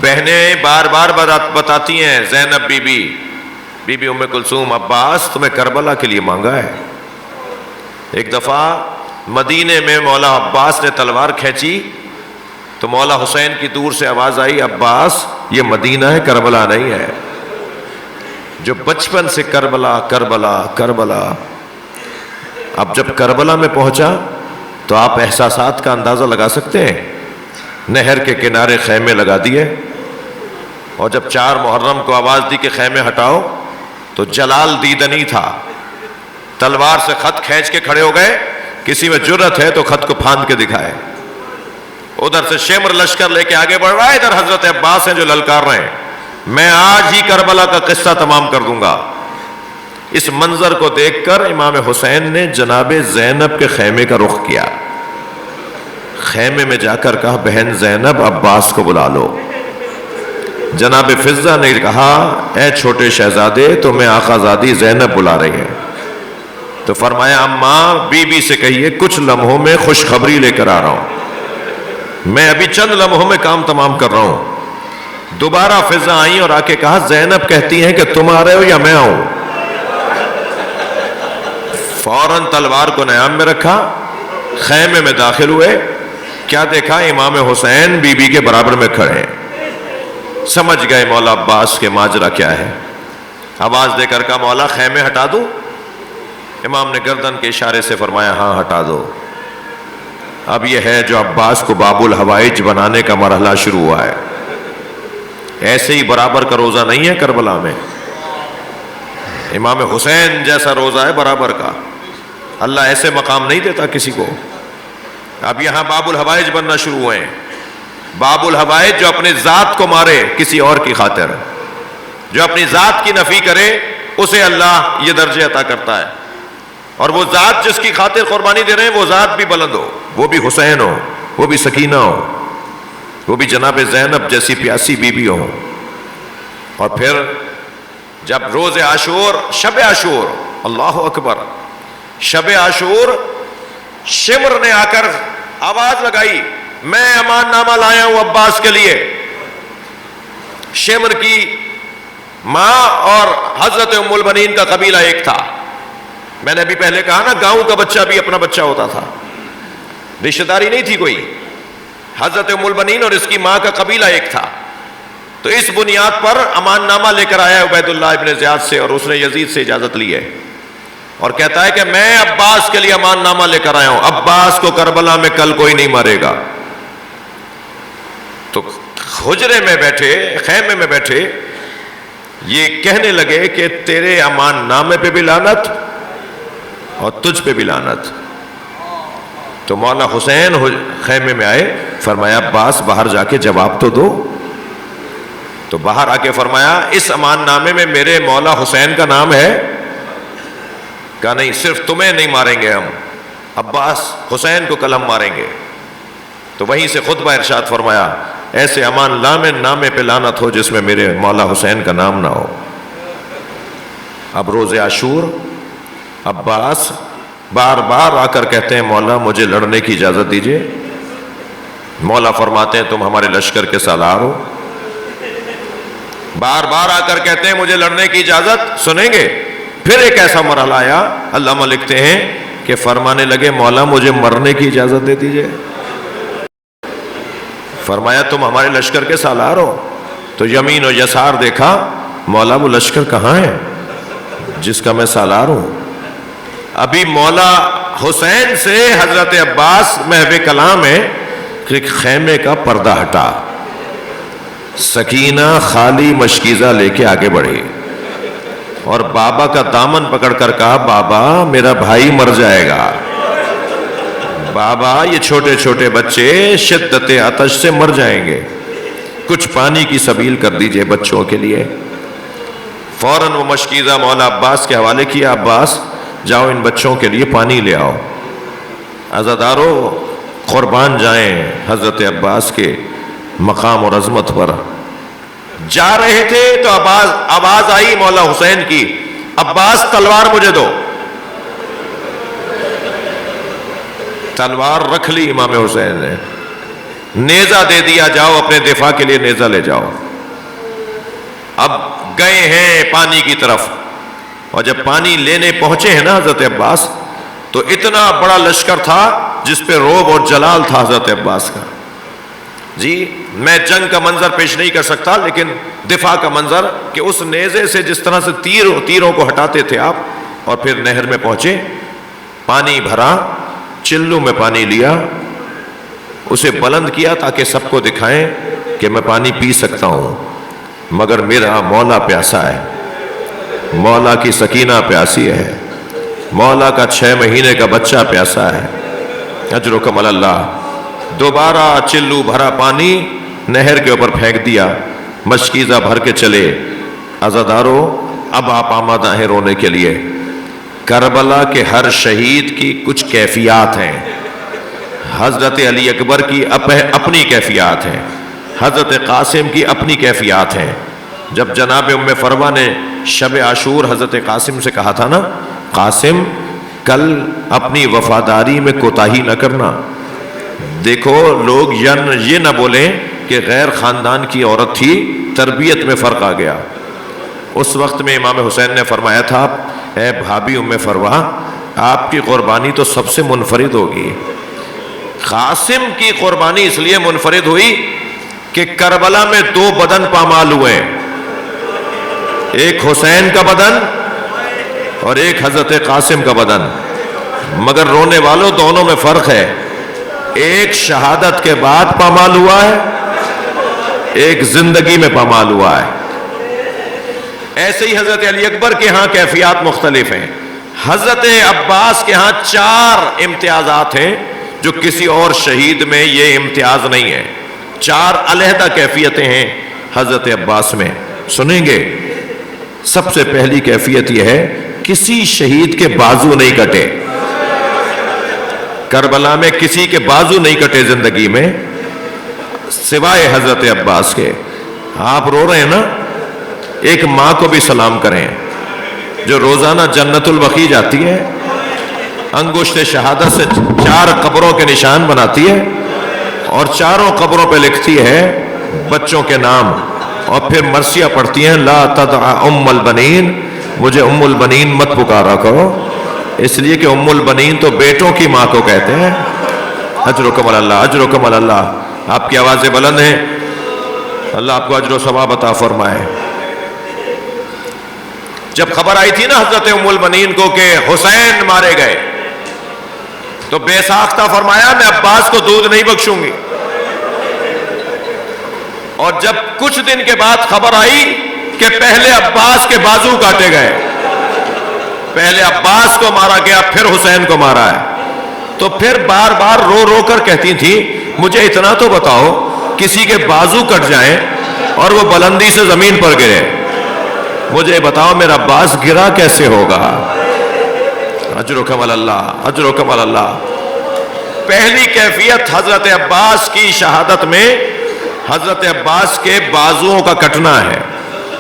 بہنیں بار بار بتاتی ہیں، زینب بی بی ام کلثوم، عباس تمہیں کربلا کے لیے مانگا ہے. ایک دفعہ مدینے میں مولا عباس نے تلوار کھینچی تو مولا حسین کی دور سے آواز آئی عباس یہ مدینہ ہے، کربلا نہیں ہے. جو بچپن سے کربلا کربلا کربلا، اب جب کربلا میں پہنچا تو آپ احساسات کا اندازہ لگا سکتے ہیں. نہر کے کنارے خیمے لگا دیے، اور جب 4 محرم کو آواز دی کہ خیمے ہٹاؤ تو جلال دیدنی تھا، تلوار سے خط کھینچ کے کھڑے ہو گئے. کسی میں جرت ہے تو خط کو پھاند کے دکھائے. ادھر سے شمر لشکر لے کے آگے بڑھ رہا ہے، ادھر حضرت عباس ہیں جو للکار رہے ہیں میں آج ہی کربلا کا قصہ تمام کر دوں گا۔ اس منظر کو دیکھ کر امام حسین نے جناب زینب کے خیمے کا رخ کیا، خیمے میں جا کر کہا بہن زینب عباس کو بلا لو۔ جناب فضہ نے کہا اے چھوٹے شہزادے تمہیں آقا زادی زینب بلا رہی ہے۔ تو فرمایا اماں بی بی سے کہیے کچھ لمحوں میں خوشخبری لے کر آ رہا ہوں، میں ابھی چند لمحوں میں کام تمام کر رہا ہوں۔ دوبارہ فضہ آئیں اور آ کے کہا زینب کہتی ہیں کہ تم آ رہے ہو یا میں آؤں؟ فوراً تلوار کو نیام میں رکھا، خیمے میں داخل ہوئے، کیا دیکھا امام حسین بی بی کے برابر میں کھڑے ہیں۔ سمجھ گئے مولا عباس کے ماجرا کیا ہے، آواز دے کر کہا مولا خیمے ہٹا دو؟ امام نے گردن کے اشارے سے فرمایا ہاں ہٹا دو۔ اب یہ ہے جو عباس کو باب الحوائج بنانے کا مرحلہ شروع ہوا ہے۔ ایسے ہی برابر کا روزہ نہیں ہے کربلا میں، امام حسین جیسا روزہ ہے برابر کا، اللہ ایسے مقام نہیں دیتا کسی کو۔ اب یہاں باب الحوائج بننا شروع ہوئے ہیں۔ باب الحوائج جو اپنے ذات کو مارے کسی اور کی خاطر، جو اپنی ذات کی نفی کرے اسے اللہ یہ درجے عطا کرتا ہے، اور وہ ذات جس کی خاطر قربانی دے رہے ہیں وہ ذات بھی بلند ہو، وہ بھی حسین ہو، وہ بھی سکینہ ہو، وہ بھی جناب زینب جیسی پیاسی بی بی ہو۔ اور پھر جب روز عاشور، شب عاشور، اللہ اکبر، شب عاشور، شمر نے آ کر آواز لگائی میں امان نامہ لایا ہوں عباس کے لیے۔ شمر کی ماں اور حضرت ام البنین کا قبیلہ ایک تھا، میں نے ابھی پہلے کہا نا گاؤں کا بچہ بھی اپنا بچہ ہوتا تھا، رشتہ داری نہیں تھی کوئی۔ حضرت ام البنین اور اس کی ماں کا قبیلہ ایک تھا، تو اس بنیاد پر امان نامہ لے کر آیا عبید اللہ ابن زیاد سے، اور اس نے یزید سے اجازت لی ہے اور کہتا ہے کہ میں عباس کے لیے امان نامہ لے کر آیا ہوں، عباس کو کربلا میں کل کوئی نہیں مارے گا۔ تو حجرے میں بیٹھے، خیمے میں بیٹھے یہ کہنے لگے کہ تیرے امان نامے پہ بھی لعنت اور تجھ پہ بھی لعنت۔ تو مولا حسین خیمے میں آئے، فرمایا عباس باہر جا کے جواب تو دو۔ تو باہر آ کے فرمایا اس امان نامے میں میرے مولا حسین کا نام ہے؟ کہا نہیں، صرف تمہیں نہیں ماریں گے ہم، عباس حسین کو کل ہم ماریں گے۔ تو وہیں سے خطبہ ارشاد فرمایا ایسے امان نامے پہ لعنت ہو جس میں میرے مولا حسین کا نام نہ ہو۔ اب روز عاشور عباس بار بار آ کر کہتے ہیں مولا مجھے لڑنے کی اجازت دیجیے۔ مولا فرماتے ہیں تم ہمارے لشکر کے سالار ہو۔ بار بار آ کر کہتے ہیں مجھے لڑنے کی اجازت، سنیں گے؟ پھر ایک ایسا مرحلہ آیا، علامہ لکھتے ہیں کہ فرمانے لگے مولا مجھے مرنے کی اجازت دے دیجیے۔ فرمایا تم ہمارے لشکر کے سالار ہو۔ تو یمین و یسار دیکھا، مولا وہ لشکر کہاں ہے جس کا میں سالار ہوں؟ ابھی مولا حسین سے حضرت عباس محو کلام ہے کہ خیمے کا پردہ ہٹا، سکینہ خالی مشکیزہ لے کے آگے بڑھی اور بابا کا دامن پکڑ کر کہا بابا میرا بھائی مر جائے گا، بابا یہ چھوٹے چھوٹے بچے شدت عطش سے مر جائیں گے، کچھ پانی کی سبیل کر دیجئے بچوں کے لیے۔ فوراً وہ مشکیزہ مولا عباس کے حوالے کیا، عباس جاؤ ان بچوں کے لیے پانی لے آؤ۔ عزادارو قربان جائیں حضرت عباس کے مقام اور عظمت پر۔ جا رہے تھے تو آواز آئی مولا حسین کی، عباس تلوار مجھے دو۔ تلوار رکھ لی امام حسین نے، نیزہ دے دیا، جاؤ اپنے دفاع کے لیے نیزہ لے جاؤ۔ اب گئے ہیں پانی کی طرف، اور جب پانی لینے پہنچے ہیں نا حضرت عباس، تو اتنا بڑا لشکر تھا جس پہ روب اور جلال تھا حضرت عباس کا۔ جی میں جنگ کا منظر پیش نہیں کر سکتا، لیکن دفاع کا منظر کہ اس نیزے سے جس طرح سے تیروں کو ہٹاتے تھے آپ، اور پھر نہر میں پہنچے، پانی بھرا، چلو میں پانی لیا، اسے بلند کیا تاکہ سب کو دکھائیں کہ میں پانی پی سکتا ہوں، مگر میرا مولا پیاسا ہے، مولا کی سکینہ پیاسی ہے، مولا کا 6 مہینے کا بچہ پیاسا ہے۔ اجرکم اللہ۔ دوبارہ چلو بھرا پانی نہر کے اوپر پھینک دیا، مشکیزہ بھر کے چلے۔ عزادارو اب آپ آمادہ ہیں رونے کے لیے۔ کربلا کے ہر شہید کی کچھ کیفیات ہیں، حضرت علی اکبر کی اپنی کیفیات ہیں، حضرت قاسم کی اپنی کیفیات ہیں۔ جب جناب ام فروہ نے شب عاشور حضرت قاسم سے کہا تھا نا، قاسم کل اپنی وفاداری میں کوتاہی نہ کرنا، دیکھو لوگ یہ نہ بولیں کہ غیر خاندان کی عورت تھی، تربیت میں فرق آ گیا۔ اس وقت میں امام حسین نے فرمایا تھا، اے بھابی ام فروہ آپ کی قربانی تو سب سے منفرد ہوگی۔ قاسم کی قربانی اس لیے منفرد ہوئی کہ کربلا میں دو بدن پامال ہوئے، ایک حسین کا بدن اور ایک حضرت قاسم کا بدن، مگر رونے والوں دونوں میں فرق ہے، ایک شہادت کے بعد پامال ہوا ہے، ایک زندگی میں پامال ہوا ہے۔ ایسے ہی حضرت علی اکبر کے ہاں کیفیات مختلف ہیں۔ حضرت عباس کے ہاں 4 امتیازات ہیں جو کسی اور شہید میں یہ امتیاز نہیں ہے، 4 علیحدہ کیفیتیں ہیں حضرت عباس میں، سنیں گے۔ سب سے پہلی کیفیت یہ ہے، کسی شہید کے بازو نہیں کٹے، کربلا میں کسی کے بازو نہیں کٹے زندگی میں سوائے حضرت عباس کے۔ آپ رو رہے ہیں نا، ایک ماں کو بھی سلام کریں جو روزانہ جنت البقیع جاتی ہے، انگشت شہادت سے 4 قبروں کے نشان بناتی ہے اور 4 قبروں پہ لکھتی ہے بچوں کے نام، اور پھر مرثیہ پڑھتی ہیں، لا تدع ام البنین، مجھے ام البنین مت پکارا کرو، اس لیے کہ ام البنین تو بیٹوں کی ماں کو کہتے ہیں۔ اجرکم اللہ، اجرکم اللہ، آپ کی آوازیں بلند ہیں، اللہ آپ کو اجر و ثواب عطا فرمائے۔ جب خبر آئی تھی نا حضرت ام البنین کو کہ حسین مارے گئے، تو بے ساختہ فرمایا میں عباس کو دودھ نہیں بخشوں گی۔ اور جب کچھ دن کے بعد خبر آئی کہ پہلے عباس کے بازو کاٹے گئے، پہلے عباس کو مارا گیا پھر حسین کو مارا ہے، تو پھر بار بار رو رو کر کہتی تھی مجھے اتنا تو بتاؤ کسی کے بازو کٹ جائیں اور وہ بلندی سے زمین پر گرے، مجھے بتاؤ میرا عباس گرا کیسے ہوگا؟ اجرکم اللہ، اجرکم اللہ۔ پہلی کیفیت حضرت عباس کی شہادت میں حضرت عباس کے بازوؤں کا کٹنا ہے۔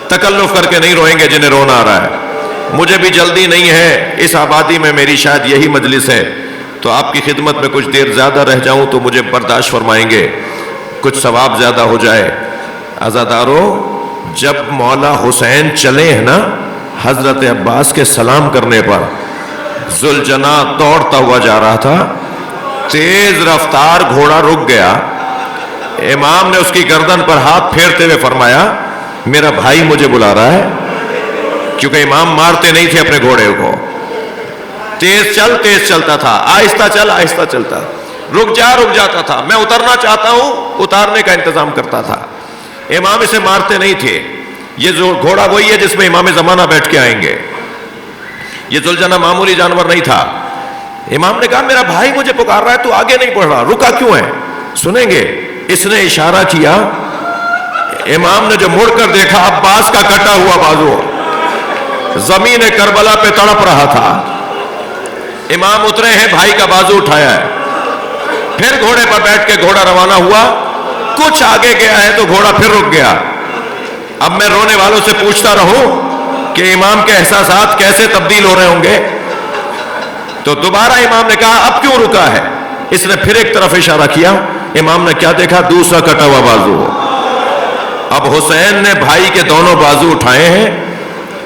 تکلف کر کے نہیں روئیں گے جنہیں رونا آ رہا ہے، مجھے بھی جلدی نہیں ہے، اس آبادی میں میری شاید یہی مجلس ہے، تو آپ کی خدمت میں کچھ دیر زیادہ رہ جاؤں تو مجھے برداشت فرمائیں گے، کچھ ثواب زیادہ ہو جائے۔ عزادارو جب مولا حسین چلے ہیں نا حضرت عباس کے سلام کرنے پر، ذوالجناح دوڑتا ہوا جا رہا تھا، تیز رفتار گھوڑا رک گیا، امام نے اس کی گردن پر ہاتھ پھیرتے ہوئے فرمایا میرا بھائی مجھے بلا رہا ہے، کیونکہ امام مارتے نہیں تھے اپنے گھوڑے کو، تیز چلتا تھا، آہستہ چل آہستہ چلتا، رک جاتا تھا، میں اترنا چاہتا ہوں اتارنے کا انتظام کرتا تھا، امام اسے مارتے نہیں تھے۔ یہ جو گھوڑا وہی ہے جس میں امام زمانہ بیٹھ کے آئیں گے، یہ ذوالجناح معمولی جانور نہیں تھا۔ امام نے کہا میرا بھائی مجھے پکار رہا ہے، تو آگے نہیں بڑھ رہا، رکا کیوں ہے؟ سنیں گے، اس نے اشارہ کیا، امام نے جو مڑ کر دیکھا عباس کا کٹا ہوا بازو زمین کربلا پہ تڑپ رہا تھا، امام اترے ہیں، بھائی کا بازو اٹھایا ہے، پھر گھوڑے پر بیٹھ کے گھوڑا روانہ ہوا، کچھ آگے گیا ہے تو گھوڑا پھر رک گیا۔ اب میں رونے والوں سے پوچھتا رہوں کہ امام کے احساسات کیسے تبدیل ہو رہے ہوں گے؟ تو دوبارہ امام نے کہا اب کیوں رکا ہے؟ اس نے پھر ایک طرف اشارہ کیا، امام نے کیا دیکھا؟ دوسرا کٹا ہوا بازو۔ اب حسین نے بھائی کے دونوں بازو اٹھائے ہیں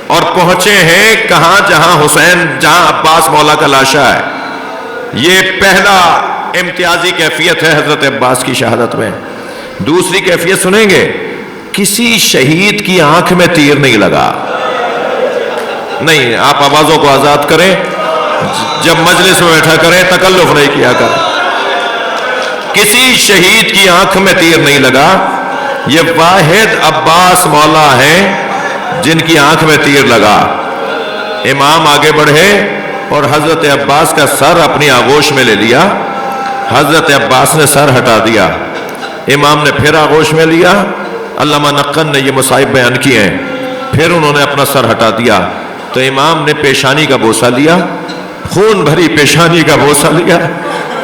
اور پہنچے ہیں کہاں؟ جہاں عباس مولا کا لاشا ہے۔ یہ پہلا امتیازی کیفیت ہے حضرت عباس کی شہادت میں۔ دوسری کیفیت سنیں گے، کسی شہید کی آنکھ میں تیر نہیں لگا۔ نہیں، آپ آوازوں کو آزاد کریں، جب مجلس میں بیٹھا کریں، تکلف نہیں کیا کریں۔ کسی شہید کی آنکھ میں تیر نہیں لگا، یہ واحد عباس مولا ہیں جن کی آنکھ میں تیر لگا۔ امام آگے بڑھے اور حضرت عباس کا سر اپنی آغوش میں لے لیا حضرت عباس نے سر ہٹا دیا، امام نے پھر آغوش میں لیا، علامہ نقن نے یہ مصائب بیان کیے ہیں، پھر انہوں نے اپنا سر ہٹا دیا تو امام نے پیشانی کا بوسہ لیا، خون بھری پیشانی کا بوسہ لیا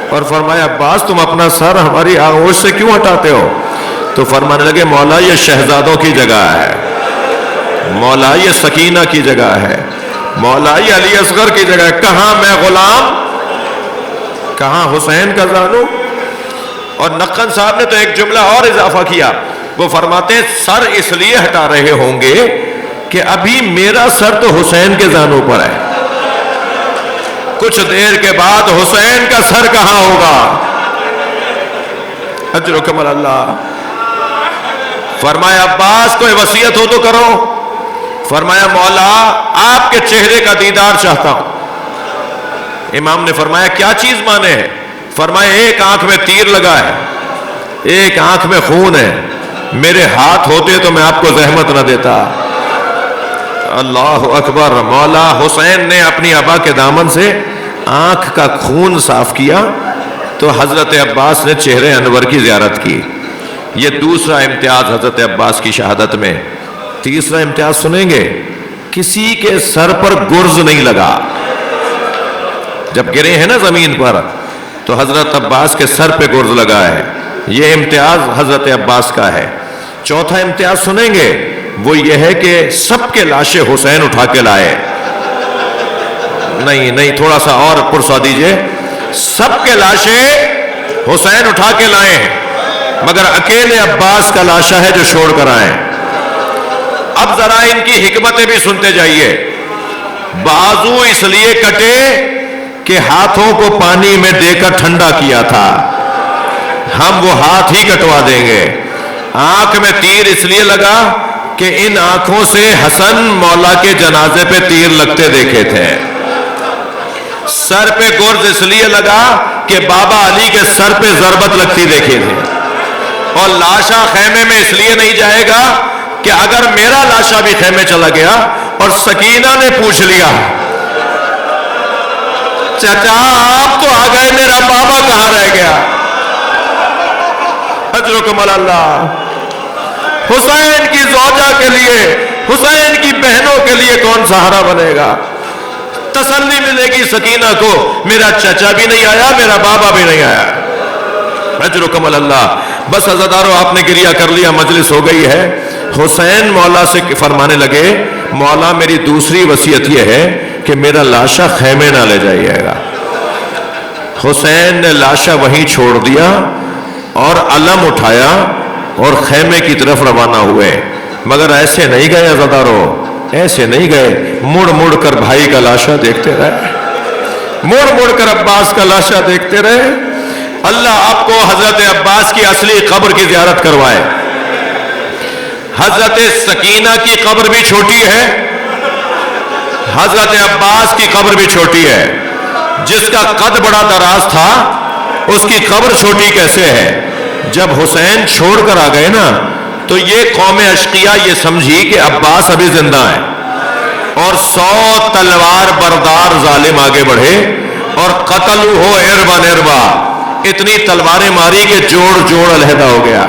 اور فرمایا عباس تم اپنا سر ہماری آغوش سے کیوں ہٹاتے ہو؟ تو فرمانے لگے مولا یہ شہزادوں کی جگہ ہے، مولا یہ سکینہ کی جگہ ہے، مولا یہ علی اصغر کی جگہ ہے، کہاں میں غلام، کہاں حسین کا زانو؟ اور نقن صاحب نے تو ایک جملہ اور اضافہ کیا، وہ فرماتے ہیں سر اس لیے ہٹا رہے ہوں گے کہ ابھی میرا سر تو حسین کے زانو پر ہے، کچھ دیر کے بعد حسین کا سر کہاں ہوگا؟ اجرکم اللہ۔ فرمایا عباس کوئی وصیت ہو تو کرو، فرمایا مولا آپ کے چہرے کا دیدار چاہتا ہوں۔ امام نے فرمایا کیا چیز مانے ہے؟ فرمایا ایک آنکھ میں تیر لگا ہے، ایک آنکھ میں خون ہے، میرے ہاتھ ہوتے تو میں آپ کو زحمت نہ دیتا۔ اللہ اکبر۔ مولا حسین نے اپنی ابا کے دامن سے آنکھ کا خون صاف کیا تو حضرت عباس نے چہرے انور کی زیارت کی۔ یہ دوسرا امتیاز حضرت عباس کی شہادت میں۔ تیسرا امتیاز سنیں گے، کسی کے سر پر گرز نہیں لگا، جب گرے ہیں نا زمین پر تو حضرت عباس کے سر پہ گرز لگا ہے، یہ امتیاز حضرت عباس کا ہے۔ چوتھا امتیاز سنیں گے، وہ یہ ہے کہ سب کے لاشیں حسین اٹھا کے لائے، نہیں تھوڑا سا اور پرسا دیجئے، سب کے لاشیں حسین اٹھا کے لائے ہیں مگر اکیلے عباس کا لاشا ہے جو چھوڑ کر آئے۔ اب ذرا ان کی حکمتیں بھی سنتے جائیے۔ بازو اس لیے کٹے کہ ہاتھوں کو پانی میں دے کر ٹھنڈا کیا تھا، ہم وہ ہاتھ ہی کٹوا دیں گے۔ آنکھ میں تیر اس لیے لگا کہ ان آنکھوں سے حسن مولا کے جنازے پہ تیر لگتے دیکھے تھے۔ سر پہ گرز اس لیے لگا کہ بابا علی کے سر پہ ضربت لگتی دیکھے تھے۔ اور لاشا خیمے میں اس لیے نہیں جائے گا کہ اگر میرا لاشا بھی خیمے چلا گیا اور سکینہ نے پوچھ لیا چچا آپ تو آ گئے، میرا بابا کہاں رہ گیا؟ اجرکم اللہ۔ حسین کی زوجہ کے لیے، حسین کی بہنوں کے لیے کون سہارا بنے گا؟ تسلی ملے گی سکینہ کو، میرا چچا بھی نہیں آیا، میرا بابا بھی نہیں آیا۔ اجرکم اللہ۔ بس عزادارو آپ نے گریہ کر لیا، مجلس ہو گئی ہے۔ حسین مولا سے فرمانے لگے مولا میری دوسری وصیت یہ ہے کہ میرا لاشا خیمے نہ لے جائیے گا۔ حسین نے لاشا وہیں چھوڑ دیا اور علم اٹھایا اور خیمے کی طرف روانہ ہوئے، مگر ایسے نہیں گئے عزادارو، ایسے نہیں گئے، مڑ مڑ کر بھائی کا لاشا دیکھتے رہے، مڑ مڑ کر عباس کا لاشا دیکھتے رہے۔ اللہ آپ کو حضرت عباس کی اصلی قبر کی زیارت کروائے۔ حضرت سکینہ کی قبر بھی چھوٹی ہے، حضرت عباس کی قبر بھی چھوٹی ہے۔ جس کا قد بڑا دراز تھا اس کی قبر چھوٹی کیسے ہے؟ جب حسین چھوڑ کر آ گئے نا تو یہ قوم اشقیہ یہ سمجھی کہ عباس ابھی زندہ ہے، اور 100 تلوار بردار ظالم آگے بڑھے اور قتل ہو اربا نربا، اتنی تلواریں ماری کہ جوڑ جوڑ علیحدہ ہو گیا۔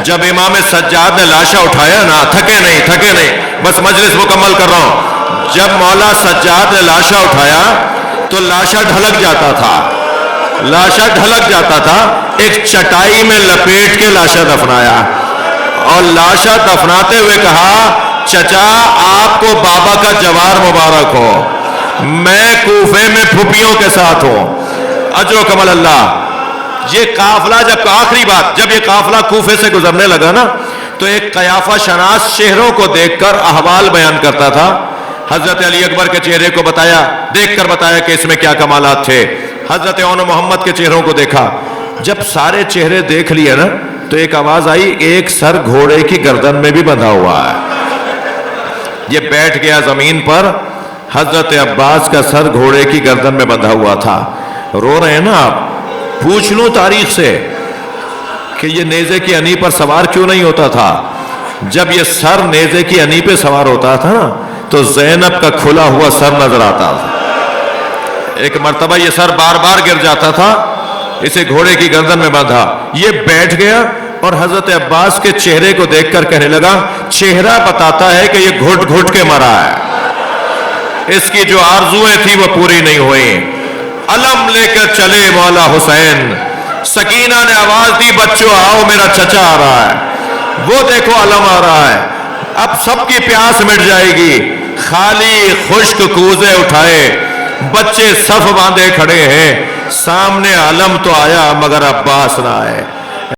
جب امام سجاد نے لاشا اٹھایا نا، تھکے نہیں، بس مجلس مکمل کر رہا ہوں، جب مولا سجاد نے لاشا اٹھایا تو لاشا ڈھلک جاتا تھا، ایک چٹائی میں لپیٹ کے لاشا دفنایا اور لاشا دفناتے ہوئے کہا چچا آپ کو بابا کا جوار مبارک ہو، میں کوفے میں پھوپھیوں کے ساتھ ہوں۔ اجر و کمال اللہ۔ یہ قافلہ جب آخری بات، جب یہ قافلہ کوفے سے گزرنے لگا نا تو ایک قیافہ شناس چہروں کو دیکھ کر احوال بیان کرتا تھا۔ حضرت علی اکبر کے چہرے کو بتایا، دیکھ کر بتایا کہ اس میں کیا کمالات تھے۔ حضرت اون محمد کے چہروں کو دیکھا۔ جب سارے چہرے دیکھ لیے نا تو ایک آواز آئی، ایک سر گھوڑے کی گردن میں بھی بندھا ہوا ہے۔ یہ بیٹھ گیا زمین پر، حضرت عباس کا سر گھوڑے کی گردن میں بندھا ہوا تھا۔ رو رہے ہیں نا آپ، پوچھ لوں تاریخ سے کہ یہ نیزے کی انی پر سوار کیوں نہیں ہوتا تھا؟ جب یہ سر نیزے کی انی پہ سوار ہوتا تھا نا تو زینب کا کھلا ہوا سر نظر آتا تھا۔ ایک مرتبہ یہ سر بار بار گر جاتا تھا اسے گھوڑے کی گردن میں باندھا. یہ بیٹھ گیا اور حضرت عباس کے چہرے کو دیکھ کر کہنے لگا چہرہ بتاتا ہے کہ یہ گھٹ گھٹ کے مرا ہے, اس کی جو آرزویں تھی وہ پوری نہیں ہوئیں. علم لے کر چلے مولا حسین. سکینہ نے آواز دی بچوں آؤ میرا چچا آ رہا ہے. وہ دیکھو علم آ رہا ہے. اب سب کی پیاس مٹ جائے گی. خالی خشک کوزے اٹھائے بچے صف باندھے کھڑے ہیں. سامنے علم تو آیا مگر عباس نہ آئے.